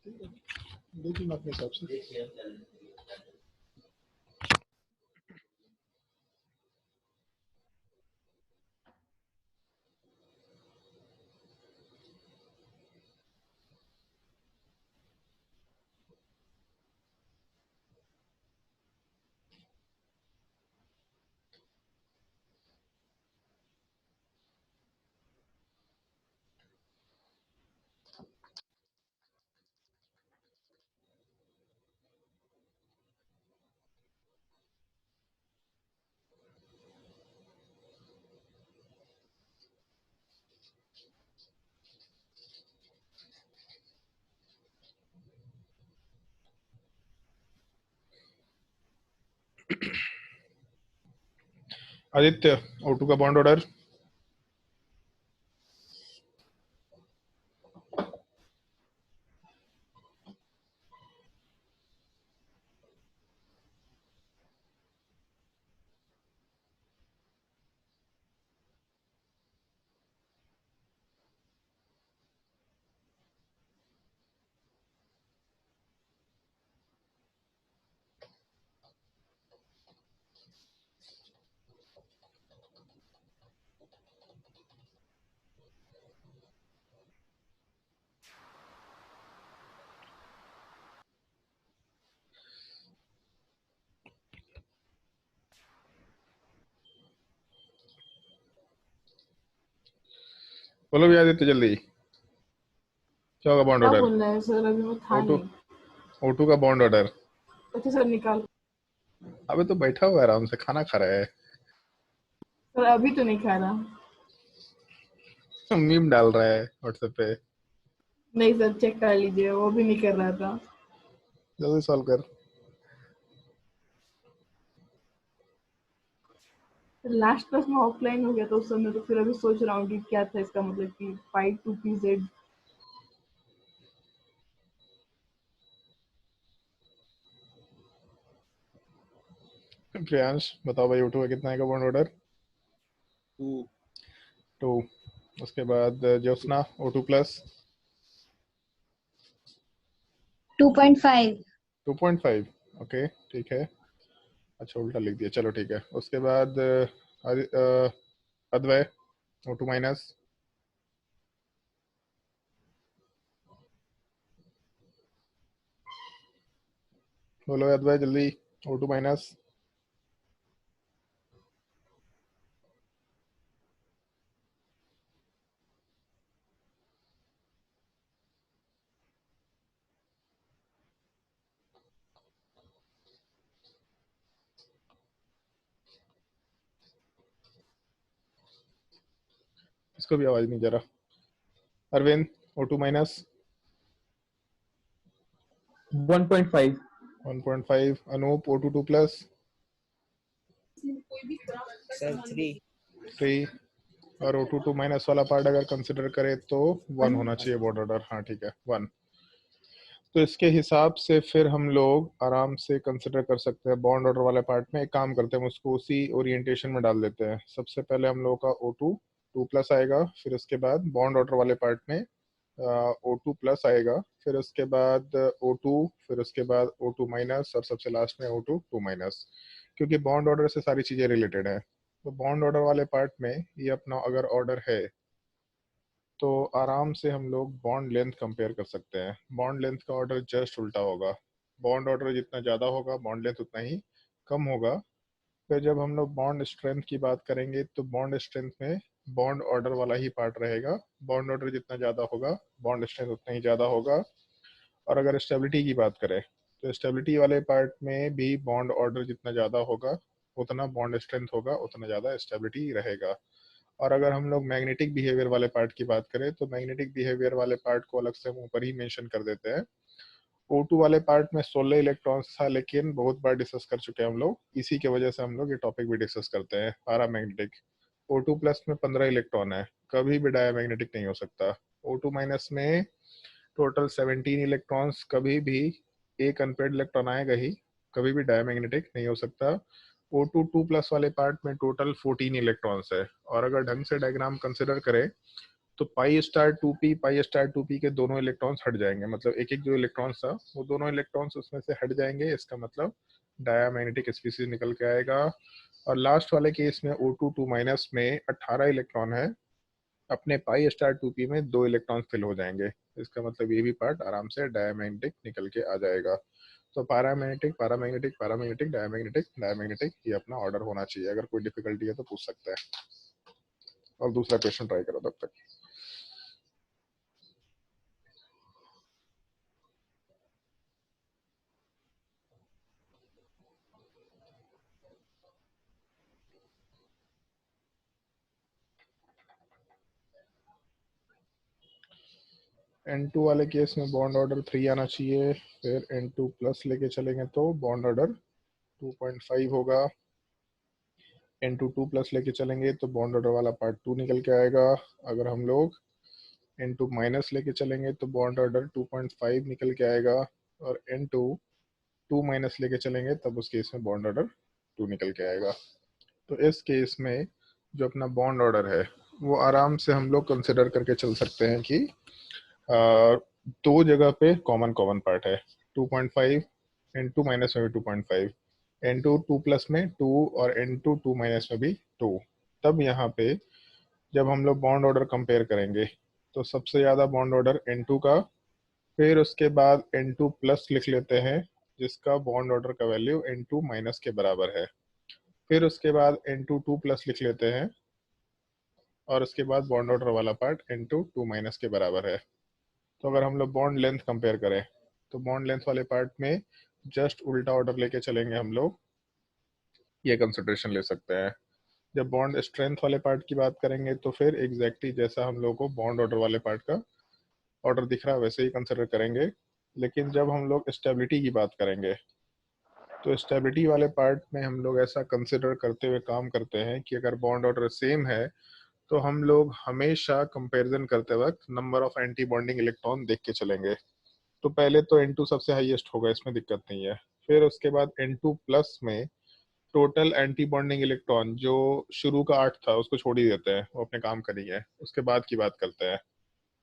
देख लो अपने हिसाब से। आदित्य, O2 का बॉन्ड ऑर्डर। बोलो भी आदित्य जल्दी, क्या होगा बॉन्ड क्या ऑर्डर? बोलना है सर? अभी वो था O2 नहीं। O2 का बॉन्ड ऑर्डर। अच्छा सर निकाल। अबे तो बैठा हुआ है आराम से, खाना खा रहा है। सर अभी तो नहीं खा रहा। मीम डाल रहा है व्हाट्सएप पे। नहीं सर चेक कर लीजिए, वो भी नहीं कर रहा था। जल्दी सॉल्व कर। लास्ट क्लास में ऑफलाइन हो गया था उस समय, तो फिर अभी सोच रहा हूँ कि क्या था इसका मतलब कि 5 2pz। प्रियांश बताओ भाई, O2 का कितना आएगा बॉन्ड ऑर्डर? 2। उसके बाद ज्योत्सना, O2 प्लस 2.5। 2.5। ओके ठीक है। अच्छा उल्टा लिख दिया, चलो ठीक है। उसके बाद अद्वय, O2 माइनस। बोलो अद्वय जल्दी, O2 माइनस। इसको भी आवाज नहीं जा रहा। Arvind, O2 minus 1.5। 1.5। Anoop, O2 2 plus sir 3। 3। और O2 2 माइनस वाला पार्ट अगर कंसिडर करें तो 1 होना चाहिए बॉन्ड ऑर्डर। हाँ ठीक है 1। तो इसके हिसाब से फिर हम लोग आराम से कंसिडर कर सकते हैं बॉन्ड ऑर्डर वाले पार्ट में। एक काम करते हैं, हम उसको उसी ओरिएंटेशन में डाल देते हैं। सबसे पहले हम लोगों का O2 2 प्लस आएगा, फिर उसके बाद बॉन्ड ऑर्डर वाले पार्ट में O2 प्लस आएगा, फिर उसके बाद O2, फिर उसके बाद O2 माइनस, और सबसे लास्ट में O2 2 माइनस। क्योंकि बॉन्ड ऑर्डर से सारी चीज़ें रिलेटेड है, तो बॉन्ड ऑर्डर वाले पार्ट में ये अपना अगर ऑर्डर है तो आराम से हम लोग बॉन्ड लेंथ कंपेयर कर सकते हैं। बॉन्ड लेंथ का ऑर्डर जस्ट उल्टा होगा। बॉन्ड ऑर्डर जितना ज़्यादा होगा बॉन्ड लेंथ उतना ही कम होगा। फिर जब हम लोग बॉन्ड स्ट्रेंथ की बात करेंगे तो बॉन्ड स्ट्रेंथ में बॉन्ड ऑर्डर वाला ही पार्ट रहेगा। बॉन्ड ऑर्डर जितना ज़्यादा होगा बॉन्ड स्ट्रेंथ उतना ही ज़्यादा होगा। और अगर स्टेबिलिटी की बात करें तो स्टेबिलिटी वाले पार्ट में भी बॉन्ड ऑर्डर जितना ज़्यादा होगा उतना बॉन्ड स्ट्रेंथ होगा, उतना ज़्यादा स्टेबिलिटी रहेगा। और अगर हम लोग मैग्नेटिक बिहेवियर वाले पार्ट की बात करें तो मैग्नेटिक बिहेवियर वाले पार्ट को अलग से हम ऊपर ही मेंशन कर देते हैं। O2 वाले पार्ट में 16 इलेक्ट्रॉन्स था, लेकिन बहुत बार डिस्कस कर चुके हैं हम लोग, इसी के वजह से हम लोग ये टॉपिक भी डिस्कस करते हैं। पैरामैग्नेटिक O2 प्लस में 15 इलेक्ट्रॉन है, कभी भी डायमैग्नेटिक नहीं हो सकता। O2 माइनस में टोटल 17 इलेक्ट्रॉन्स, कभी भी एक अनपेड इलेक्ट्रॉन आएगा ही, कभी भी डायमैग्नेटिक नहीं हो सकता। O2 2 प्लस वाले पार्ट में टोटल 14 इलेक्ट्रॉन्स है, और अगर ढंग से डायग्राम कंसिडर करें तो पाई स्टार 2p के दोनों इलेक्ट्रॉन्स हट जाएंगे, मतलब एक एक जो इलेक्ट्रॉन्स था वो दोनों इलेक्ट्रॉन्स उसमें से हट जाएंगे, इसका मतलब डायमैग्नेटिक स्पीशीज निकल के आएगा। और लास्ट वाले केस में O2 2 माइनस में 18 इलेक्ट्रॉन है, अपने पाई स्टार 2p में 2 इलेक्ट्रॉन फिल हो जाएंगे, इसका मतलब ये भी पार्ट आराम से डायमैग्नेटिक निकल के आ जाएगा। तो paramagnetic paramagnetic paramagnetic diamagnetic diamagnetic, ये अपना ऑर्डर होना चाहिए। अगर कोई डिफिकल्टी है तो पूछ सकता है, और दूसरा क्वेश्चन ट्राई करो तब तक। N2 वाले केस में बॉन्ड ऑर्डर 3 आना चाहिए, फिर N2 प्लस लेके चलेंगे तो बॉन्ड ऑर्डर 2.5 होगा। N2 2 प्लस लेके चलेंगे तो बॉन्ड ऑर्डर वाला पार्ट 2 निकल के आएगा। अगर हम लोग N2 माइनस लेके चलेंगे तो बॉन्ड ऑर्डर 2.5 निकल के आएगा, और N2 2 माइनस लेके चलेंगे तब उस केस में बॉन्ड ऑर्डर 2 निकल के आएगा। तो इस केस में जो अपना बॉन्ड ऑर्डर है वो आराम से हम लोग कंसिडर करके चल सकते हैं कि दो जगह पे कॉमन कॉमन पार्ट है, 2.5, N2 माइनस में भी 2.5, N2 2 प्लस में 2 और N2 2 माइनस में भी 2। तब यहाँ पे जब हम लोग बॉन्ड ऑर्डर कंपेयर करेंगे तो सबसे ज़्यादा बॉन्ड ऑर्डर N2 का, फिर उसके बाद N2 प्लस लिख लेते हैं जिसका बॉन्ड ऑर्डर का वैल्यू N2 माइनस के बराबर है, फिर उसके बाद N2 2 प्लस लिख लेते हैं, और उसके बाद बॉन्ड ऑर्डर वाला पार्ट N2 2 माइनस के बराबर है। तो अगर हम लोग बॉन्ड लेंथ कंपेयर करें तो बॉन्ड लेंथ वाले पार्ट में जस्ट उल्टा ऑर्डर लेके चलेंगे हम लोग, ये कंसिडरेशन ले सकते हैं। जब बॉन्ड स्ट्रेंथ वाले पार्ट की बात करेंगे तो फिर एग्जैक्टली जैसा हम लोग को बॉन्ड ऑर्डर वाले पार्ट का ऑर्डर दिख रहा है वैसे ही कंसिडर करेंगे। लेकिन जब हम लोग स्टेबिलिटी की बात करेंगे तो स्टेबिलिटी वाले पार्ट में हम लोग ऐसा कंसिडर करते हुए काम करते हैं कि अगर बॉन्ड ऑर्डर सेम है तो हम लोग हमेशा कंपैरिजन करते वक्त number of anti bonding electron देख के चलेंगे। तो पहले तो N2 सबसे हाईएस्ट होगा, इसमें दिक्कत नहीं है। फिर उसके बाद N2 प्लस में टोटल एंटी बॉन्डिंग इलेक्ट्रॉन जो शुरू का 8 था उसको छोड़ ही देते हैं, वो अपने काम करेंगे, उसके बाद की बात करते हैं।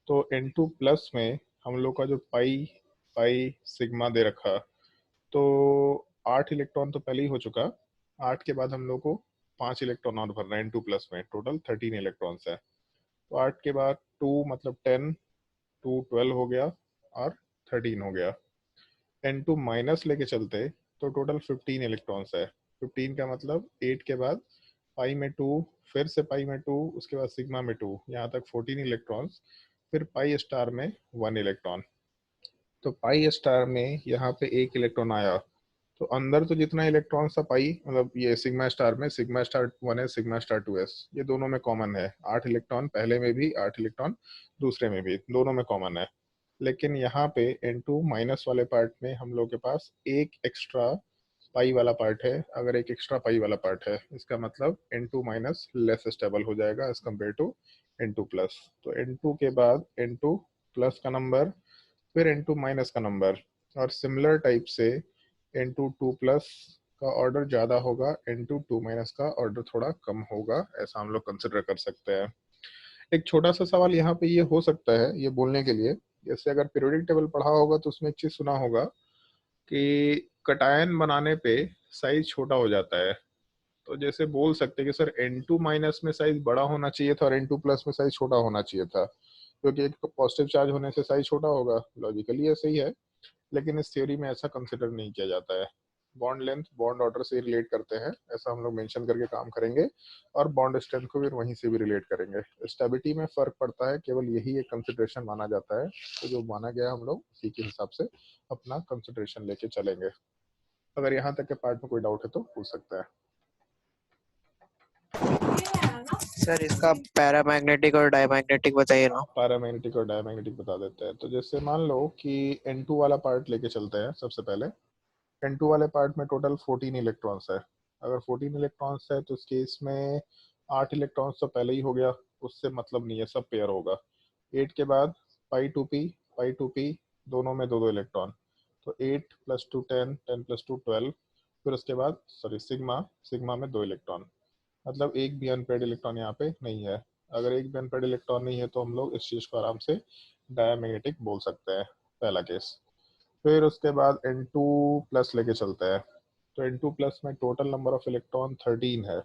तो N2 प्लस में हम लोग का जो पाई पाई सिग्मा दे रखा, तो 8 इलेक्ट्रॉन तो पहले ही हो चुका, 8 के बाद हम लोग को 5 इलेक्ट्रॉन और भरना है N2 प्लस में, टोटल 13 इलेक्ट्रॉन्स है। तो 8 के बाद 2 मतलब 10, 2 12 हो गया और 13 हो गया। N2 माइनस लेके चलते तो टोटल 15 इलेक्ट्रॉन्स है, 15 का मतलब 8 के बाद पाई में 2, फिर से पाई में 2, उसके बाद सिग्मा में 2, यहाँ तक 14 इलेक्ट्रॉन्स, फिर पाई स्टार में 1 इलेक्ट्रॉन। तो पाई स्टार में यहाँ पे 1 इलेक्ट्रॉन आया, तो अंदर तो जितना इलेक्ट्रॉन्स था पाई मतलब ये सिग्मा स्टार में, सिग्मा स्टार 1 है सिग्मा स्टार 2s, ये दोनों में कॉमन है, 8 इलेक्ट्रॉन पहले में भी 8 इलेक्ट्रॉन दूसरे में भी, दोनों में कॉमन है। लेकिन यहाँ पे N2 माइनस वाले पार्ट में हम लोग के पास एक एक्स्ट्रा पाई वाला पार्ट है। अगर एक एक्स्ट्रा पाई वाला पार्ट है इसका मतलब N2 माइनस लेस स्टेबल हो जाएगा as compare to N2 plus. तो N2 के बाद N2 प्लस का नंबर, फिर N2 माइनस का नंबर, और सिमिलर टाइप से N2 2 प्लस का ऑर्डर ज़्यादा होगा, N2 2 माइनस का ऑर्डर थोड़ा कम होगा, ऐसा हम लोग कंसिडर कर सकते हैं। एक छोटा सा सवाल यहाँ पे ये हो सकता है ये बोलने के लिए, जैसे अगर पीरियोडिक टेबल पढ़ा होगा तो उसमें एक चीज सुना होगा कि कटायन बनाने पे साइज छोटा हो जाता है। तो जैसे बोल सकते हैं कि सर N2 माइनस में साइज बड़ा होना चाहिए था और N2 प्लस में साइज छोटा होना चाहिए था, क्योंकि एक पॉजिटिव चार्ज होने से साइज छोटा होगा, लॉजिकली ऐसे ही है, लेकिन इस थ्योरी में ऐसा कंसिडर नहीं किया जाता है। बॉन्ड लेंथ बॉन्ड ऑर्डर से रिलेट करते हैं, ऐसा हम लोग मेंशन करके काम करेंगे, और बॉन्ड स्ट्रेंथ को भी वहीं से भी रिलेट करेंगे। स्टेबिलिटी में फर्क पड़ता है, केवल यही एक कंसिडरेशन माना जाता है, तो जो माना गया हम लोग उसी के हिसाब से अपना कंसिडरेशन लेके चलेंगे। अगर यहाँ तक के पार्ट में कोई डाउट है तो पूछ सकता है। सर इसका पैरामैग्नेटिक और डायमैग्नेटिक बताइए ना। पैरामैग्नेटिक और डायमैग्नेटिक बता देते हैं। तो जैसे मान लो कि N2 वाला पार्ट लेके चलते हैं सबसे पहले। N2 वाले पार्ट में टोटल 14 इलेक्ट्रॉन्स है। अगर 14 इलेक्ट्रॉन्स है तो इसके इसमें 8 इलेक्ट्रॉन्स तो पहले ही हो गया, उससे मतलब नहीं है, सब पेयर होगा। 8 के बाद पाई टू पी दोनों में 2 2 इलेक्ट्रॉन, तो 8 प्लस 2 10, 10 प्लस 2 12, फिर उसके बाद सिग्मा में 2 इलेक्ट्रॉन, मतलब एक भी अनपेयर्ड इलेक्ट्रॉन यहाँ पे नहीं है। अगर एक भी अनपेड इलेक्ट्रॉन नहीं है तो हम लोग इस चीज को आराम से डायमैग्नेटिक बोल सकते हैं, पहला केस। फिर उसके बाद N2 प्लस लेके चलते हैं। तो N2 प्लस में टोटल नंबर ऑफ इलेक्ट्रॉन 13 है।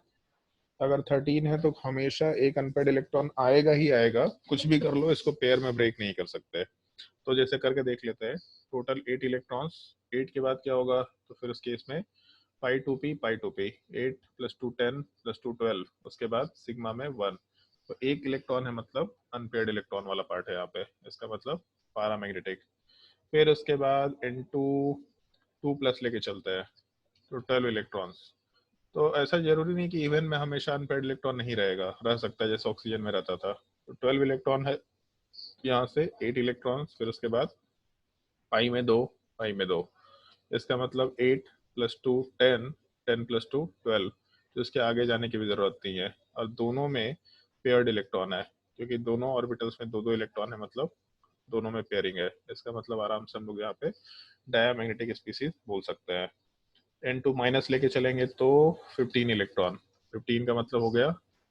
अगर 13 है तो हमेशा एक अनपेड इलेक्ट्रॉन आएगा ही आएगा, कुछ भी कर लो, इसको पेयर में ब्रेक नहीं कर सकते। तो जैसे करके देख लेते हैं। टोटल 8 इलेक्ट्रॉन्स, 8 के बाद क्या होगा, तो फिर उस केस में pi two P 8 plus 2 10 plus 2 12, उसके बाद सिग्मा में 1। तो एक इलेक्ट्रॉन है, मतलब अनपेयर्ड इलेक्ट्रॉन वाला पार्ट है यहाँ पे, इसका मतलब पैरामैग्नेटिक। फिर उसके बाद N2 2 प्लस लेके चलते हैं, तो 12 इलेक्ट्रॉन्स। तो ऐसा जरूरी नहीं कि इवन में हमेशा अनपेयर्ड इलेक्ट्रॉन नहीं रहेगा, रह सकता है जैसे ऑक्सीजन में रहता था। तो 12 इलेक्ट्रॉन है यहाँ से, 8 इलेक्ट्रॉन्स, फिर उसके बाद पाई में 2, पाई में 2, इसका मतलब 8 प्लस 2 10, 10 प्लस 2 12। तो इसके आगे जाने की भी जरूरत नहीं है। और दोनों में पेयर्ड इलेक्ट्रॉन है, क्योंकि दोनों ऑर्बिटल्स में 2-2 इलेक्ट्रॉन है, मतलब दोनों में पेयरिंग है। इसका मतलब आराम से हम लोग यहाँ पे डायमैग्नेटिक स्पीसीज बोल सकते हैं। N2 माइनस लेके चलेंगे तो 15 इलेक्ट्रॉन, 15 का मतलब हो गया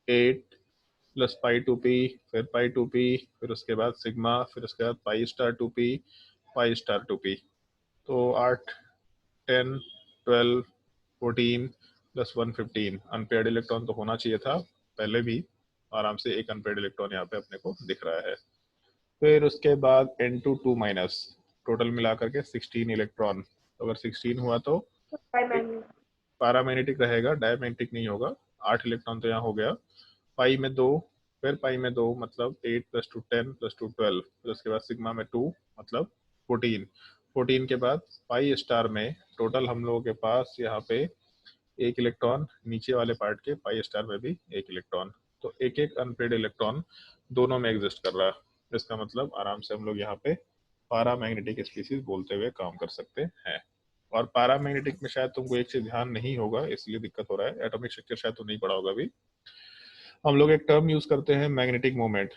8 प्लस पाई टू पी, फिर पाई टू पी, फिर उसके बाद सिग्मा, फिर उसके बाद pi star two p, pi star two p. तो 8 10 12 14 प्लस 1 15। अनपेयर्ड इलेक्ट्रॉन तो होना चाहिए था पहले भी, आराम से एक अनपेयर्ड इलेक्ट्रॉन यहाँ पे अपने को दिख रहा है। फिर उसके बाद N2 2 माइनस, टोटल मिला करके 16 इलेक्ट्रॉन। तो अगर 16 हुआ तो पैरामैग्नेटिक रहेगा, डायमैग्नेटिक नहीं होगा। 8 इलेक्ट्रॉन तो यहाँ हो गया। पाई में 2, फिर पाई में 2 मतलब 8 प्लस 2 10 प्लस 2 12, फिर उसके बाद सिग्मा में 2 मतलब 14। 14 के बाद पाई स्टार में टोटल हम लोगों के पास यहाँ पे एक इलेक्ट्रॉन, नीचे वाले पार्ट के पाई स्टार में भी एक इलेक्ट्रॉन। तो एक एक अनपेड इलेक्ट्रॉन दोनों में एग्जिस्ट कर रहा है। इसका मतलब आराम से हम लोग यहाँ पे पैरामैग्नेटिक स्पीसीज बोलते हुए काम कर सकते हैं। और पैरामैग्नेटिक में शायद तुमको एक चीज ध्यान नहीं होगा, इसलिए दिक्कत हो रहा है, एटॉमिक स्ट्रक्चर शायद तो नहीं पढ़ा होगा अभी। हम लोग एक टर्म यूज करते हैं, मैग्नेटिक मोमेंट।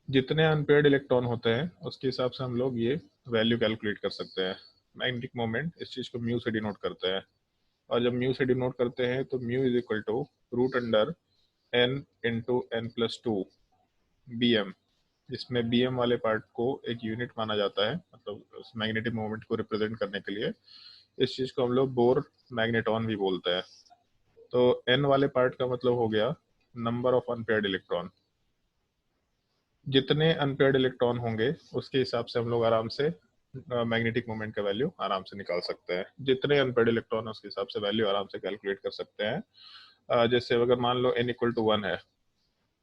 जितने अनपेयर्ड इलेक्ट्रॉन होते हैं उसके हिसाब से हम लोग ये वैल्यू कैलकुलेट कर सकते हैं। मैग्नेटिक मोमेंट, इस चीज को म्यू से डिनोट करते हैं। और जब म्यू से डिनोट करते हैं तो mu is equal to root under n into n plus 2 bm, जिसमें bm वाले पार्ट को एक यूनिट माना जाता है, मतलब उस मैग्नेटिक मोमेंट को रिप्रेजेंट करने के लिए। इस चीज को हम लोग बोर मैग्नेटॉन भी बोलते हैं। तो n वाले पार्ट का मतलब हो गया नंबर ऑफ अनपेयर्ड इलेक्ट्रॉन। जितने अनपेयर्ड इलेक्ट्रॉन होंगे उसके हिसाब से हम लोग आराम से मैग्नेटिक मोमेंट का वैल्यू आराम से निकाल सकते हैं। जितने अनपेयर्ड इलेक्ट्रॉन है उसके हिसाब से वैल्यू आराम से कैलकुलेट कर सकते हैं। जैसे अगर मान लो n इक्वल टू 1 है,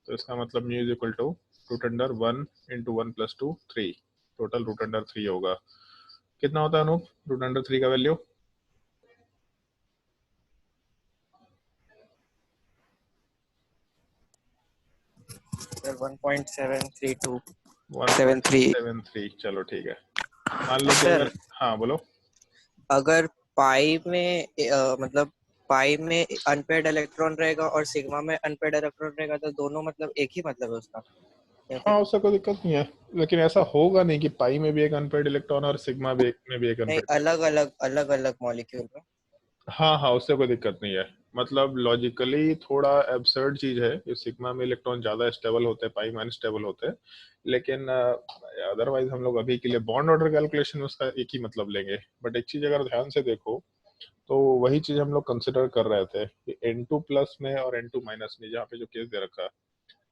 तो इसका मतलब mu is equal to root under 1 into 1 plus 2 3, total root under 3 होगा। कितना होता है अनूप रूट अंडर 3 का वैल्यू? सर 1.732 1.73। चलो ठीक है, मान लो कि सर हाँ बोलो। अगर पाई में मतलब पाई में अनपेयर्ड इलेक्ट्रॉन रहेगा और सिग्मा में अनपेयर्ड इलेक्ट्रॉन रहेगा, तो दोनों मतलब एक ही मतलब है उसका, या फिर हाँ, उससे कोई दिक्कत नहीं है, लेकिन ऐसा होगा नहीं कि पाई में भी एक अनपेयर्ड इलेक्ट्रॉन और सिग्मा भी में भी एक नहीं अनपेयर्ड। अलग अलग मॉलिक्यूल में? हाँ हाँ, उससे कोई दिक्कत नहीं है। मतलब लॉजिकली थोड़ा एब्सर्ड चीज है कि सिग्मा में इलेक्ट्रॉन ज्यादा स्टेबल होते हैं, पाई में अनस्टेबल होते हैं। लेकिन अदरवाइज हम लोग अभी के लिए बॉन्ड ऑर्डर कैलकुलेशन में उसका एक ही मतलब लेंगे। बट एक चीज अगर ध्यान से देखो तो वही चीज हम लोग कंसिडर कर रहे थे कि N2 प्लस में और N2 माइनस में, जहाँ पे जो केस दे रखा है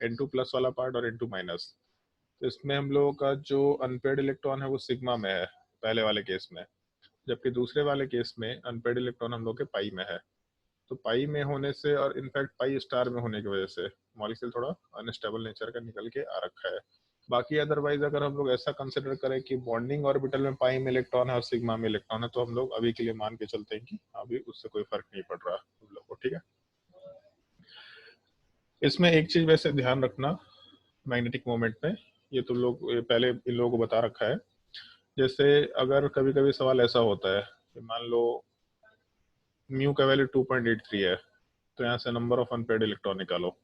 N2 प्लस वाला पार्ट और N2 माइनस, तो इसमें हम लोगों का जो अनपेयर्ड इलेक्ट्रॉन है वो सिग्मा में है पहले वाले केस में, जबकि दूसरे वाले केस में अनपेयर्ड इलेक्ट्रॉन हम लोग के पाई में है। तो पाई में होने से और इनफैक्ट पाई स्टार में होने की वजह से मॉलिक्यूल थोड़ा अनस्टेबल नेचर का निकल के आ रखा है। बाकी अदरवाइज अगर हम लोग ऐसा कंसिडर करें कि बॉन्डिंग ऑर्बिटल में पाई में इलेक्ट्रॉन है और सिग्मा में इलेक्ट्रॉन है, तो हम लोग अभी के लिए मान के चलते हैं कि अभी उससे कोई फर्क नहीं पड़ रहा हम लोग को। ठीक है, इसमें एक चीज वैसे ध्यान रखना मैग्नेटिक मोमेंट में, ये तुम लोग पहले इन लोगों को बता रखा है। जैसे अगर कभी कभी सवाल ऐसा होता है कि मान लो म्यू का वैल्यू 2.83 है, तो यहाँ से नंबर ऑफ अनपेयर्ड इलेक्ट्रॉन निकालो,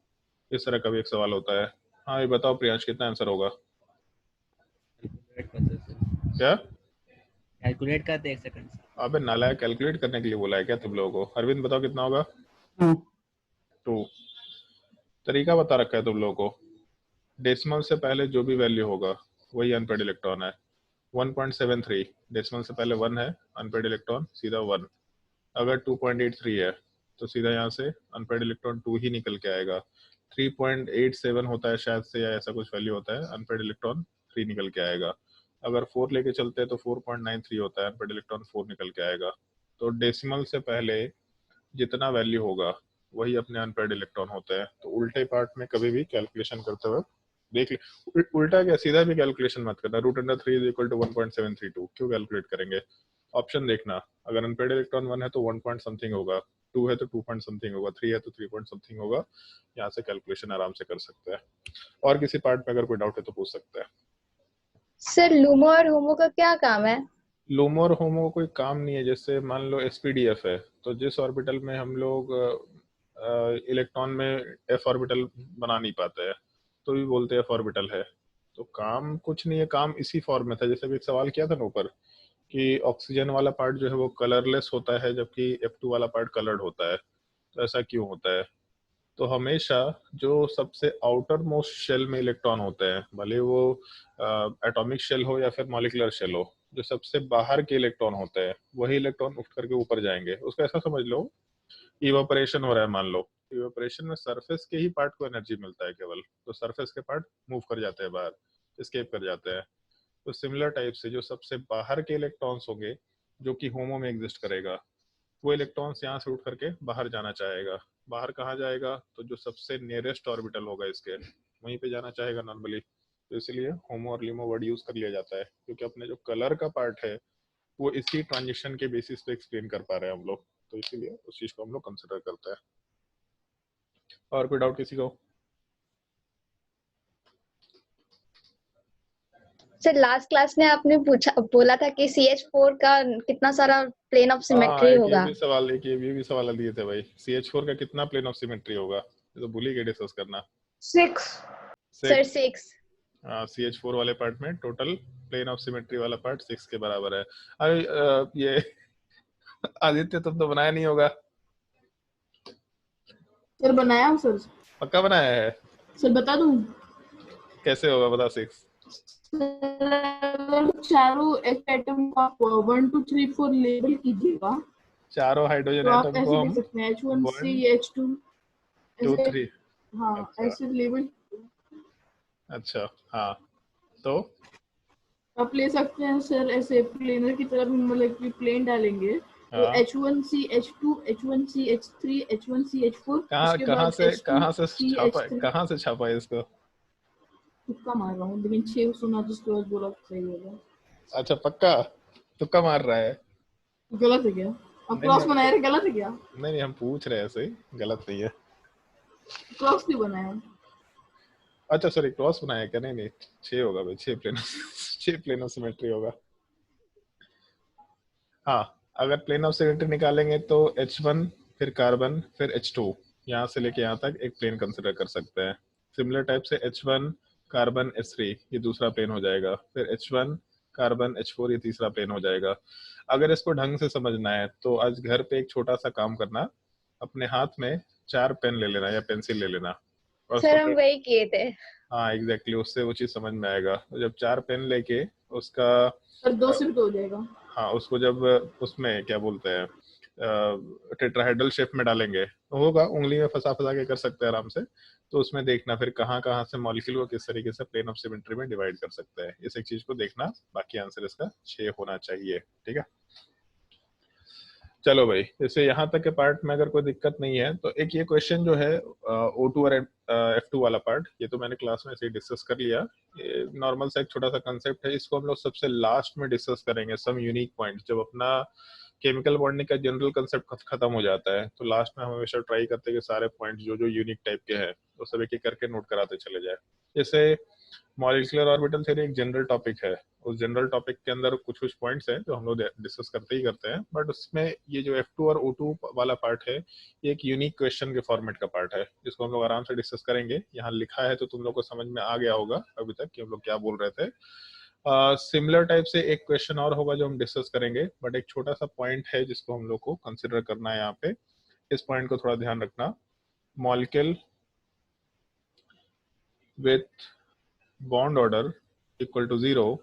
इस तरह का भी एक सवाल होता है। हाँ, ये बताओ प्रियांश कितना आंसर होगा? क्या? कैलकुलेट करते 1 सेकंड। अबे नालायक, कैलकुलेट करने के लिए बोला है क्या तुम लोगों को? अरविंद बताओ कितना होगा? 2। 2। तरीका बता रखा है तुम लोगों को, डेसिमल से पहले जो भी वैल्यू होगा वही अनपेड इलेक्ट्रॉन है। 1.73 डेसिमल से पहले 1 है, अनपेड इलेक्ट्रॉन सीधा 1। अगर 2.83 है तो सीधा यहाँ से अनपेड इलेक्ट्रॉन 2 ही निकल के आएगा। 3.87 होता है शायद से, या ऐसा कुछ वैल्यू होता है, अनपेड इलेक्ट्रॉन 3 निकल के आएगा। अगर 4 लेके चलते हैं तो 4.93 होता है, अनपेड इलेक्ट्रॉन 4 निकल के आएगा। तो डेसिमल से पहले जितना वैल्यू होगा वही अपने अनपेड इलेक्ट्रॉन होते हैं। तो उल्टे पार्ट में कभी भी कैलकुलेशन करते हुए देख ले, उल्टा क्या सीधा भी कैलकुलेशन मत करना। √3 इज इक्वल टू 1.732 क्यों कैलकुलेट करेंगे? ऑप्शन देखना, अगर अनपेड इलेक्ट्रॉन 1 है तो 1 पॉइंट समथिंग होगा, 2 है तो 2 पॉइंट समथिंग होगा, 3 है तो 3 पॉइंट समथिंग होगा। यहाँ से कैलकुलेशन आराम से कर सकते हैं। और किसी पार्ट में अगर कोई डाउट है तो पूछ सकते हैं। सर लूमो और होमो का क्या काम है? लूमो और होमो का कोई काम नहीं है। जैसे मान लो एसपीडीएफ है, तो जिस ऑर्बिटल में हम लोग इलेक्ट्रॉन में एफ ऑर्बिटल बना नहीं पाते हैं तो भी बोलते हैं एफ ऑर्बिटल है। तो काम कुछ नहीं है, काम इसी फॉर्म में था। जैसे भी एक सवाल किया था ना ऊपर कि ऑक्सीजन वाला पार्ट जो है वो कलरलेस होता है जबकि F2 वाला पार्ट कलर्ड होता है, तो ऐसा क्यों होता है? तो हमेशा जो सबसे आउटर मोस्ट शेल में इलेक्ट्रॉन होते हैं, भले वो एटॉमिक शेल हो या फिर मॉलिक्यूलर शेल हो, जो सबसे बाहर के इलेक्ट्रॉन होते हैं वही इलेक्ट्रॉन उठ करके ऊपर जाएंगे। उसको ऐसा समझ लो, इवापोरेशन हो रहा है मान लो, इवापोरेशन में सरफेस के ही पार्ट को एनर्जी मिलता है केवल, तो सरफेस के पार्ट मूव कर जाते हैं बाहर, एस्केप कर जाते हैं। तो सिमिलर टाइप से जो सबसे बाहर के इलेक्ट्रॉन्स होंगे जो कि होमो में एग्जिस्ट करेगा, वो इलेक्ट्रॉन्स यहाँ से उठ करके बाहर जाना चाहेगा। बाहर कहाँ जाएगा? तो जो सबसे नियरेस्ट ऑर्बिटल होगा इसके वहीं पे जाना चाहेगा नॉर्मली। तो इसलिए होमो और लिमो वर्ड यूज कर लिया जाता है, क्योंकि अपने जो कलर का पार्ट है वो इसी ट्रांजिशन के बेसिस पे एक्सप्लेन कर पा रहे हैं हम लोग, तो इसीलिए उस चीज को हम लोग कंसिडर करते हैं। और कोई डाउट किसी को? सर लास्ट क्लास में आपने बोला था कि CH4 का कितना सारा प्लेन ऑफ सिमेट्री होगा। ये भी सवाल दिए थे भाई, CH4 का कितना प्लेन ऑफ सिमेट्री होगा, ये तो भूल ही गए डिस्कस करना। 6 सर 6। CH4 वाले पार्ट में टोटल प्लेन ऑफ सिमेट्री वाला पार्ट 6 के बराबर है। अरे ये आदित्य तुम तो बनाया नहीं होगा। सर बनाया हूँ सर। पक्का बनाया है? सर बता दूं कैसे होगा बता। 6 अगर चारों एटम को आप 1 2 3 4 लेबल कीजिएगा चारों हाइड्रोजन तो आप एटम ऐसे को लिख हम सकते हैं H1C H2 2 ऐसे, 3। हाँ अच्छा। ऐसे लेबल अच्छा हाँ, तो आप ले सकते हैं सर। ऐसे प्लेनर की तरफ मतलब कि प्लेन डालेंगे तो हाँ। H1C H2 H1C H3 H1C H4 उसके कहाँ बाद से H2C छापा H3। कहाँ से छापा है इसको? तुक्का मार रहा हूँ लेकिन 6 सुना जिसके बाद बोला सही होगा। अच्छा पक्का तुक्का मार रहा है? गलत है क्या? अब क्रॉस बनाया है, गलत है क्या? नहीं हम पूछ रहे हैं, ऐसे ही गलत नहीं है। क्रॉस नहीं बनाया। अच्छा सॉरी, क्रॉस बनाया क्या? नहीं 6 होगा भाई, 6 प्लेन 6 प्लेन ऑफ सिमेट्री होगा। हाँ, अगर प्लेन ऑफ सिमेट्री निकालेंगे तो H1 फिर कार्बन फिर H2 यहाँ से लेके यहाँ तक एक प्लेन कंसिडर कर सकते हैं। सिमिलर टाइप से H1 कार्बन H3 ये दूसरा प्लेन हो जाएगा, फिर H1 कार्बन H4 ये तीसरा प्लेन हो जाएगा। अगर इसको ढंग से समझना है तो आज घर पे एक छोटा सा काम करना, अपने हाथ में 4 पेन ले लेना या पेंसिल ले लेना और सर हम वही किए थे। हाँ एग्जैक्टली, उससे वो चीज समझ में आएगा। जब 4 पेन लेके उसका सर 2 से भी तो हो जाएगा। हाँ, उसको जब उसमें क्या बोलते हैं टेट्राहेड्रल शेप में डालेंगे तो होगा, उंगली में फंसा के कर सकते हैं आराम से। तो उसमें देखना फिर कहाँ से मॉलिक्यूल को किस तरीके से प्लेन ऑफ सिमेट्री में डिवाइड कर सकते हैं, इस एक चीज को देखना। बाकी आंसर इसका 6 होना चाहिए। ठीक है, चलो भाई, जैसे यहाँ तक के पार्ट में अगर कोई दिक्कत नहीं है तो एक ये क्वेश्चन जो है O2 और F2 वाला पार्ट, ये तो मैंने क्लास में ऐसे डिस्कस कर लिया। नॉर्मल सा एक छोटा सा कंसेप्ट है, इसको हम लोग सबसे लास्ट में डिस्कस करेंगे। सम यूनिक पॉइंट, जब अपना केमिकल बॉन्डिंग का जनरल कंसेप्ट खत्म हो जाता है तो लास्ट में हम हमेशा ट्राई करते हैं कि सारे पॉइंट जो यूनिक टाइप के हैं वो सब एक एक करके नोट कराते चले जाए। जैसे मॉलिक्यूलर ऑर्बिटल थ्योरी एक जनरल टॉपिक है, उस जनरल टॉपिक के अंदर कुछ पॉइंट्स हैं जो हम लोग डिस्कस करते ही करते हैं, बट उसमें ये जो F2 और O2 वाला पार्ट है ये एक यूनिक क्वेश्चन के फॉर्मेट का पार्ट है, जिसको हम लोग आराम से डिस्कस करेंगे। यहाँ लिखा है तो तुम लोग को समझ में आ गया होगा अभी तक कि हम लोग क्या बोल रहे थे। सिमिलर टाइप से एक क्वेश्चन और होगा जो हम डिस्कस करेंगे, बट एक छोटा सा पॉइंट है जिसको हम लोग को कंसिडर करना है यहाँ पे। इस पॉइंट को थोड़ा ध्यान रखना। Molecule with bond order equal to 0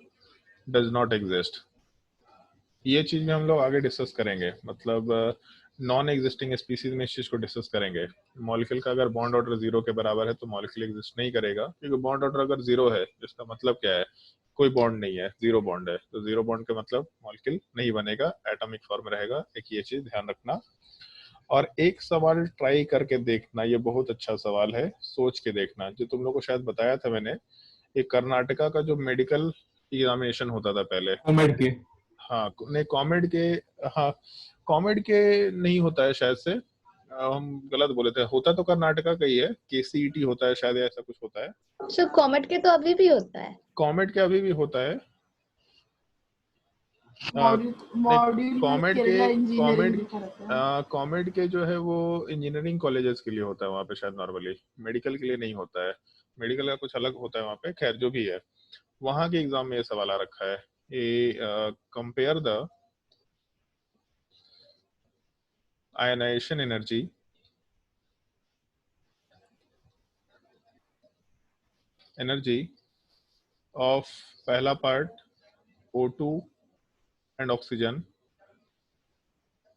does not exist. ये चीज में हम लोग आगे डिस्कस करेंगे, मतलब नॉन एग्जिस्टिंग स्पीसीज में इस चीज को डिस्कस करेंगे। मॉलिक्यूल का अगर बॉन्ड ऑर्डर 0 के बराबर है तो मॉलिक्यूल एग्जिस्ट नहीं करेगा, क्योंकि बॉन्ड ऑर्डर अगर 0 है इसका मतलब क्या है, कोई बॉन्ड नहीं है, 0 बॉन्ड है, तो 0 बॉन्ड का मतलब मॉलिक्यूल नहीं बनेगा, एटॉमिक फॉर्म रहेगा। एक ये चीज ध्यान रखना। और एक सवाल ट्राई करके देखना, ये बहुत अच्छा सवाल है, सोच के देखना, जो तुम लोग को शायद बताया था मैंने, ये कर्नाटका का जो मेडिकल एग्जामिनेशन होता था पहले, कॉमेड के हाँ नहीं कॉमेड के, हाँ कॉमेड के नहीं होता है शायद से, हम गलत बोले थे, होता तो कर्नाटका का ही है, केसीईटी होता है शायद, ऐसा कुछ होता है। सर कॉमेट के तो अभी भी होता है। कॉमेड के अभी भी होता है। मॉड्यूल कॉमेड में के केरला इंजीनियरिंग कॉमेड लिखा रहता है। कॉमेड के जो है वो इंजीनियरिंग कॉलेजेस के लिए होता है वहाँ पे शायद, नॉर्मली मेडिकल के लिए नहीं होता है, मेडिकल का कुछ अलग होता है वहाँ पे। खैर जो भी है, वहाँ के एग्जाम में ये सवाल आ रखा है, ये compare the ionization energy of पहला पार्ट O2 एंड ऑक्सीजन,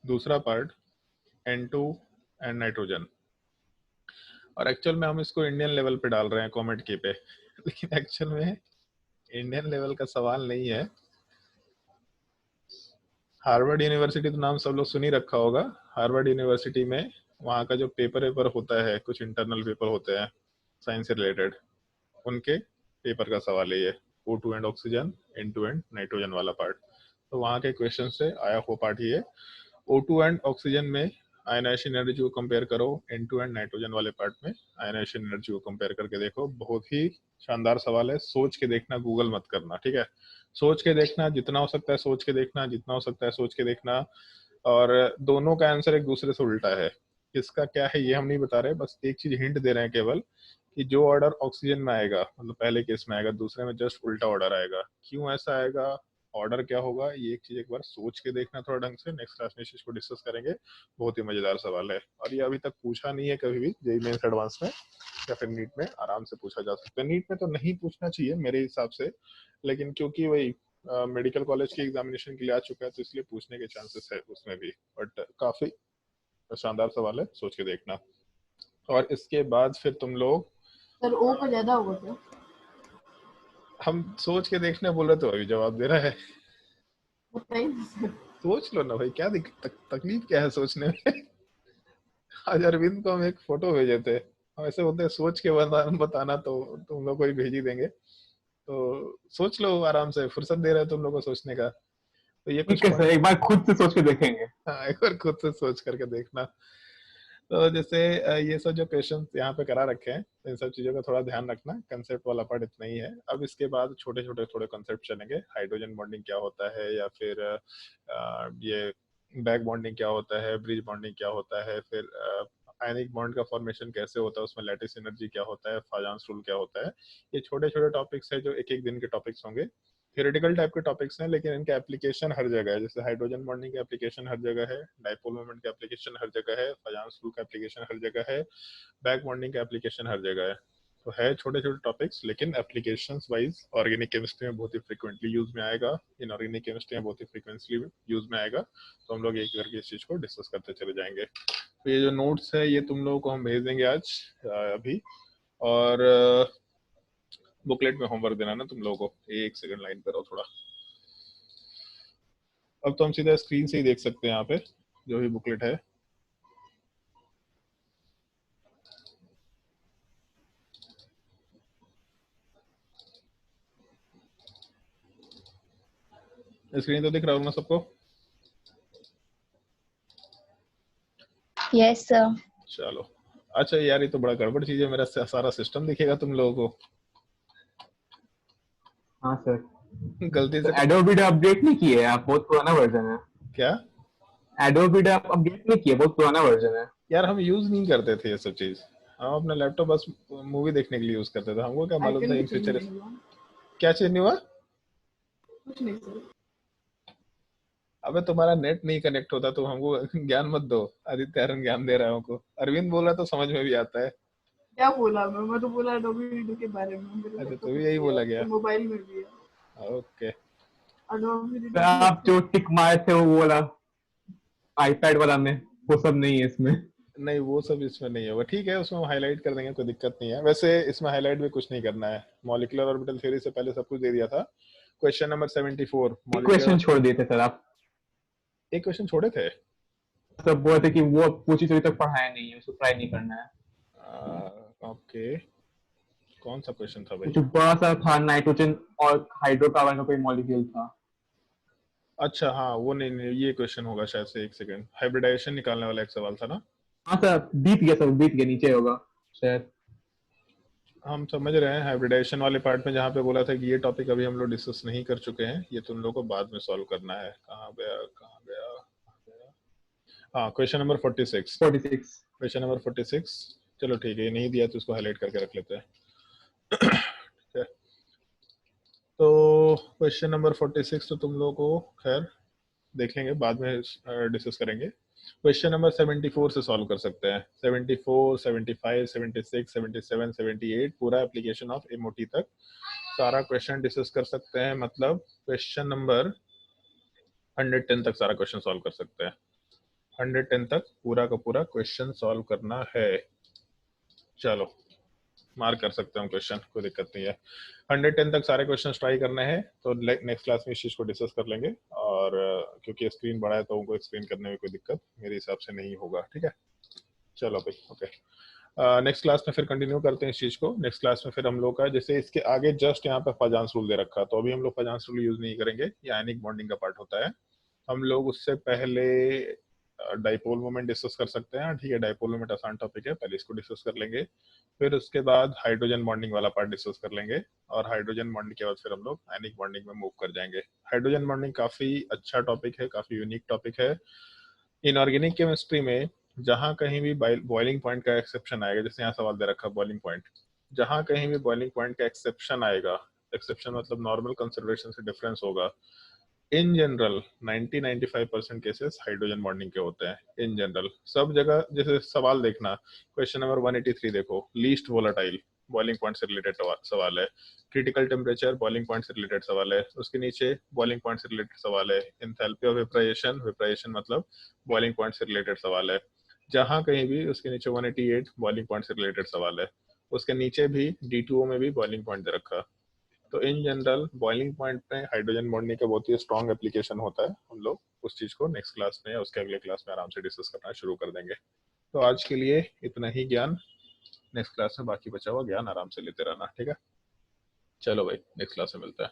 दूसरा पार्ट N2 एंड नाइट्रोजन। और एक्चुअल में हम इसको इंडियन लेवल पे डाल रहे हैं कॉमेड के पे, लेकिन एक्चुअल में इंडियन लेवल का सवाल नहीं है। हार्वर्ड यूनिवर्सिटी तो नाम सब लोग सुन ही रखा होगा। हार्वर्ड यूनिवर्सिटी में वहाँ का जो पेपर होता है, कुछ इंटरनल पेपर होते हैं साइंस से रिलेटेड, उनके पेपर का सवाल है ये, O2 and oxygen, N2 and nitrogen वाला पार्ट। तो वहाँ के क्वेश्चन से आया हुआ पार्ट ये, O2 एंड ऑक्सीजन में आयनाइजेशन एनर्जी को कंपेयर करो, N2 एंड नाइट्रोजन वाले पार्ट में आयनाइजेशन एनर्जी को कंपेयर करके देखो। बहुत ही शानदार सवाल है, सोच के देखना, गूगल मत करना, ठीक है। सोच के देखना, जितना हो सकता है सोच के देखना, जितना हो सकता है सोच के देखना। और दोनों का आंसर एक दूसरे से उल्टा है, किसका क्या है ये हम नहीं बता रहे, बस एक चीज हिंट दे रहे हैं केवल, कि जो ऑर्डर ऑक्सीजन में आएगा, मतलब पहले केस में आएगा, दूसरे में जस्ट उल्टा ऑर्डर आएगा। क्यों ऐसा आएगा, ऑर्डर क्या होगा, ये एक चीज एक बार सोच के देखना थोड़ा ढंग से। नेक्स्ट क्लास में इस चीज को डिस्कस करेंगे, बहुत ही मजेदार सवाल है, और ये अभी तक पूछा नहीं है कभी भी जेईई मेंस एडवांस में या फिर नीट में, आराम से पूछा जा सकता है। नीट में तो नहीं पूछना चाहिए मेरे हिसाब से, लेकिन क्योंकि वही मेडिकल कॉलेज की एग्जामिनेशन के लिए आ चुका है तो इसलिए पूछने के चांसेस है उसमें भी। बट काफी शानदार सवाल है, सोच के देखना। और इसके बाद फिर तुम लोग, सर ओ का ज्यादा होगा क्या? हम सोच के देखने बोल रहे तो अभी जवाब दे रहा है, बताइए ना सर। सोच लो ना भाई, क्या तकलीफ क्या है सोचने में। आज अरविंद को हम एक फोटो भेजे थे, हम ऐसे बोलते हैं सोच के बताना, तो तुम लोग को ही भेज ही देंगे, तो सोच लो आराम से, फुर्सत दे रहे हैं तुम लोग को सोचने का। तो ये कुछ ठीक है सर, एक बार खुद से सोच के देखेंगे। हाँ, एक बार खुद से सोच करके देखना। तो जैसे ये सब जो क्वेश्चन यहाँ पे करा रखे हैं, तो इन सब चीजों का थोड़ा ध्यान रखना। कंसेप्ट वाला पार्ट इतना ही है। अब इसके बाद छोटे छोटे थोड़े कंसेप्ट चलेंगे, हाइड्रोजन बॉन्डिंग क्या होता है, या फिर ये बैक बॉन्डिंग क्या होता है, ब्रिज बॉन्डिंग क्या होता है, फिर आयनिक बॉन्ड का फॉर्मेशन कैसे होता है, उसमें लैटिस एनर्जी क्या होता है, फाजांस रूल क्या होता है। ये छोटे छोटे टॉपिक्स है जो एक एक दिन के टॉपिक्स होंगे, थियोरेटिकल टाइप के टॉपिक्स हैं, लेकिन इनका एप्लीकेशन हर जगह है। जैसे हाइड्रोजन बॉन्डिंग का एप्लीकेशन हर जगह है, डाइपोल मोमेंट का एप्लीकेशन हर जगह है, फाजांस रूल का एप्लीकेशन हर जगह है, बैक बॉन्डिंग का एप्लीकेशन हर जगह है। तो है छोटे छोटे टॉपिक्स, लेकिन एप्लीकेशंस वाइज ऑर्गेनिक केमिस्ट्री में बहुत ही फ्रिक्वेंटली यूज में आएगा, इनऑर्गेनिक केमिस्ट्री में बहुत ही फ्रिक्वेंटली यूज में आएगा। तो हम लोग एक करके इस चीज को डिस्कस करते चले जाएंगे। तो ये जो नोट्स है ये तुम लोगों को हम भेज देंगे आज अभी, और बुकलेट में होमवर्क देना ना तुम लोगों को। एक सेकंड लाइन पर रहो थोड़ा। अब तो हम सीधा स्क्रीन से ही देख सकते हैं यहाँ पे जो भी बुकलेट है। स्क्रीन तो दिख रहा होगा ना सबको? Yes sir. चलो अच्छा यार, ये तो बड़ा गड़बड़ चीज है, मेरा सारा सिस्टम दिखेगा तुम लोगों को। हाँ सर, गलती से एडोबी अपडेट नहीं किए आप, बहुत पुराना वर्जन है। क्या एडोबी अपडेट नहीं किए, बहुत पुराना वर्जन है। यार, हम यूज नहीं करते थे ये सब चीज, हम अपना लैपटॉप बस मूवी देखने के लिए यूज करते थे। हमको क्या मालूम था आइकन इन भी चेंज फ्यूचर नहीं हुआ। क्या चेंज नहीं हुआ। कुछ नहीं सर। अबे तुम्हारा नेट नहीं कनेक्ट होता तो हमको ज्ञान मत दो। आदित्य अरुण ज्ञान दे रहा है हमको, अरविंद बोल रहा तो समझ में भी आता है। क्या बोला मैं तो बोला Adobe के बारे में। मेरे अच्छा, laptop तो भी में यही भी है, बोला गया। मोबाइल में भी है ओके, Adobe तो आप जो टिक मारे थे वो वाला आईपैड वाला में, वो सब नहीं है इसमें। नहीं वो सब इसमें नहीं होगा, ठीक है, उसमें हम हाईलाइट कर देंगे, कोई दिक्कत नहीं है। वैसे इसमें हाईलाइट भी कुछ नहीं करना है, मॉलिक्यूलर ऑर्बिटल थ्योरी से पहले सब कुछ दे दिया था। क्वेश्चन नंबर 74 एक क्वेश्चन छोड़ दिए थे सर आप। एक क्वेश्चन छोड़े थे। सब बोल रहे थे कि वो पूछी तो अभी तक पढ़ाया नहीं है, उसको ट्राई नहीं करना है। ओके, कौन सा क्वेश्चन था भाई? जो बड़ा सा था, नाइट्रोजन और हाइड्रोकार्बन का कोई मॉलिक्यूल था। अच्छा हाँ, वो नहीं नहीं, ये क्वेश्चन होगा शायद से, एक सेकंड, हाइब्रिडाइजेशन निकालने वाला एक सवाल था ना। हाँ सर, बीत गया सर, बीत गया, नीचे होगा शायद। हम समझ रहे हैं हाइब्रिडाइजेशन वाले पार्ट में, जहाँ पे बोला था कि ये टॉपिक अभी हम लोग डिस्कस नहीं कर चुके हैं, ये तुम लोग को बाद में सॉल्व करना है। कहाँ गया कहाँ गया कहाँ गया? हाँ, क्वेश्चन नंबर 46। 46। क्वेश्चन नंबर 46, चलो ठीक है, ये नहीं दिया तो उसको हाईलाइट करके रख लेते हैं। ठीक है, तो क्वेश्चन नंबर 46 तो तुम लोग को खैर देख लेंगे, बाद में डिस्कस करेंगे। क्वेश्चन नंबर 74 से सॉल्व कर सकते हैं। 74, 75, 76, 77, 78 पूरा एप्लीकेशन ऑफ एमओटी तक सारा क्वेश्चन डिस्कस कर सकते हैं, मतलब क्वेश्चन नंबर 110 तक सारा क्वेश्चन सॉल्व कर सकते हैं। 110 तक पूरा का पूरा क्वेश्चन सॉल्व करना है। चलो मार्क कर सकते हैं हम क्वेश्चन, कोई दिक्कत नहीं है। 110 तक सारे क्वेश्चन ट्राई करने हैं, तो नेक्स्ट क्लास में इस चीज को डिस्कस कर लेंगे। और क्योंकि स्क्रीन बड़ा है तो उनको एक्सप्लेन करने में कोई दिक्कत मेरे हिसाब से नहीं होगा। ठीक है, चलो भाई, ओके। नेक्स्ट क्लास में फिर कंटिन्यू करते हैं इस चीज को। नेक्स्ट क्लास में फिर हम लोग का, जैसे इसके आगे जस्ट यहाँ पे फजांस रूल दे रखा, तो अभी हम लोग फजांस रूल यूज नहीं करेंगे, ये आयनिक बॉन्डिंग का पार्ट होता है। हम लोग उससे पहले डाइपोल मोमेंट डिस्कस कर सकते हैं। ठीक है, डाइपोल मोमेंट आसान टॉपिक है, पहले इसको डिस्कस कर लेंगे, फिर उसके बाद हाइड्रोजन बॉन्डिंग वाला पार्ट डिस्कस कर लेंगे, और हाइड्रोजन बॉन्डिंग के बाद फिर हम लोग आयनिक बॉन्डिंग में मूव कर जाएंगे। हाइड्रोजन बॉन्डिंग काफी अच्छा टॉपिक है, काफी यूनिक टॉपिक है। इनऑर्गेनिक केमिस्ट्री में जहां कहीं भी बॉइलिंग पॉइंट का एक्सेप्शन आएगा, जैसे यहाँ सवाल दे रखा बॉइलिंग पॉइंट, जहां कहीं भी बॉइलिंग पॉइंट का एक्सेप्शन आएगा, एक्सेप्शन मतलब नॉर्मल कंसिडरेशन से डिफरेंस होगा, in general 90-95% cases hydrogen bonding के होते हैं। इन जनरल सब जगह, जैसे सवाल देखना, क्वेश्चन नंबर 183 देखो, लीस्ट वोलेटाइल बॉइलिंग पॉइंट से रिलेटेड सवाल है, क्रिटिकल टेम्परेचर बॉइलिंग पॉइंट से रिलेटेड सवाल है, उसके नीचे बॉइलिंग पॉइंट से रिलेटेड सवाल है, इंथैल्पी ऑफ वेपराइजेशन, वेपराइजेशन मतलब बॉइलिंग पॉइंट से रिलेटेड सवाल है, जहां कहीं भी उसके नीचे 188 बॉइलिंग पॉइंट से रिलेटेड सवाल है, उसके नीचे भी D2O में भी बॉइलिंग पॉइंट दे रखा। तो इन जनरल बॉइलिंग पॉइंट में हाइड्रोजन बॉन्डिंग का बहुत ही स्ट्रॉन्ग एप्लीकेशन होता है। हम लोग उस चीज को नेक्स्ट क्लास में या उसके अगले क्लास में आराम से डिस्कस करना शुरू कर देंगे। तो आज के लिए इतना ही ज्ञान, नेक्स्ट क्लास में बाकी बचा हुआ ज्ञान आराम से लेते रहना। ठीक है, चलो भाई, नेक्स्ट क्लास में मिलता है।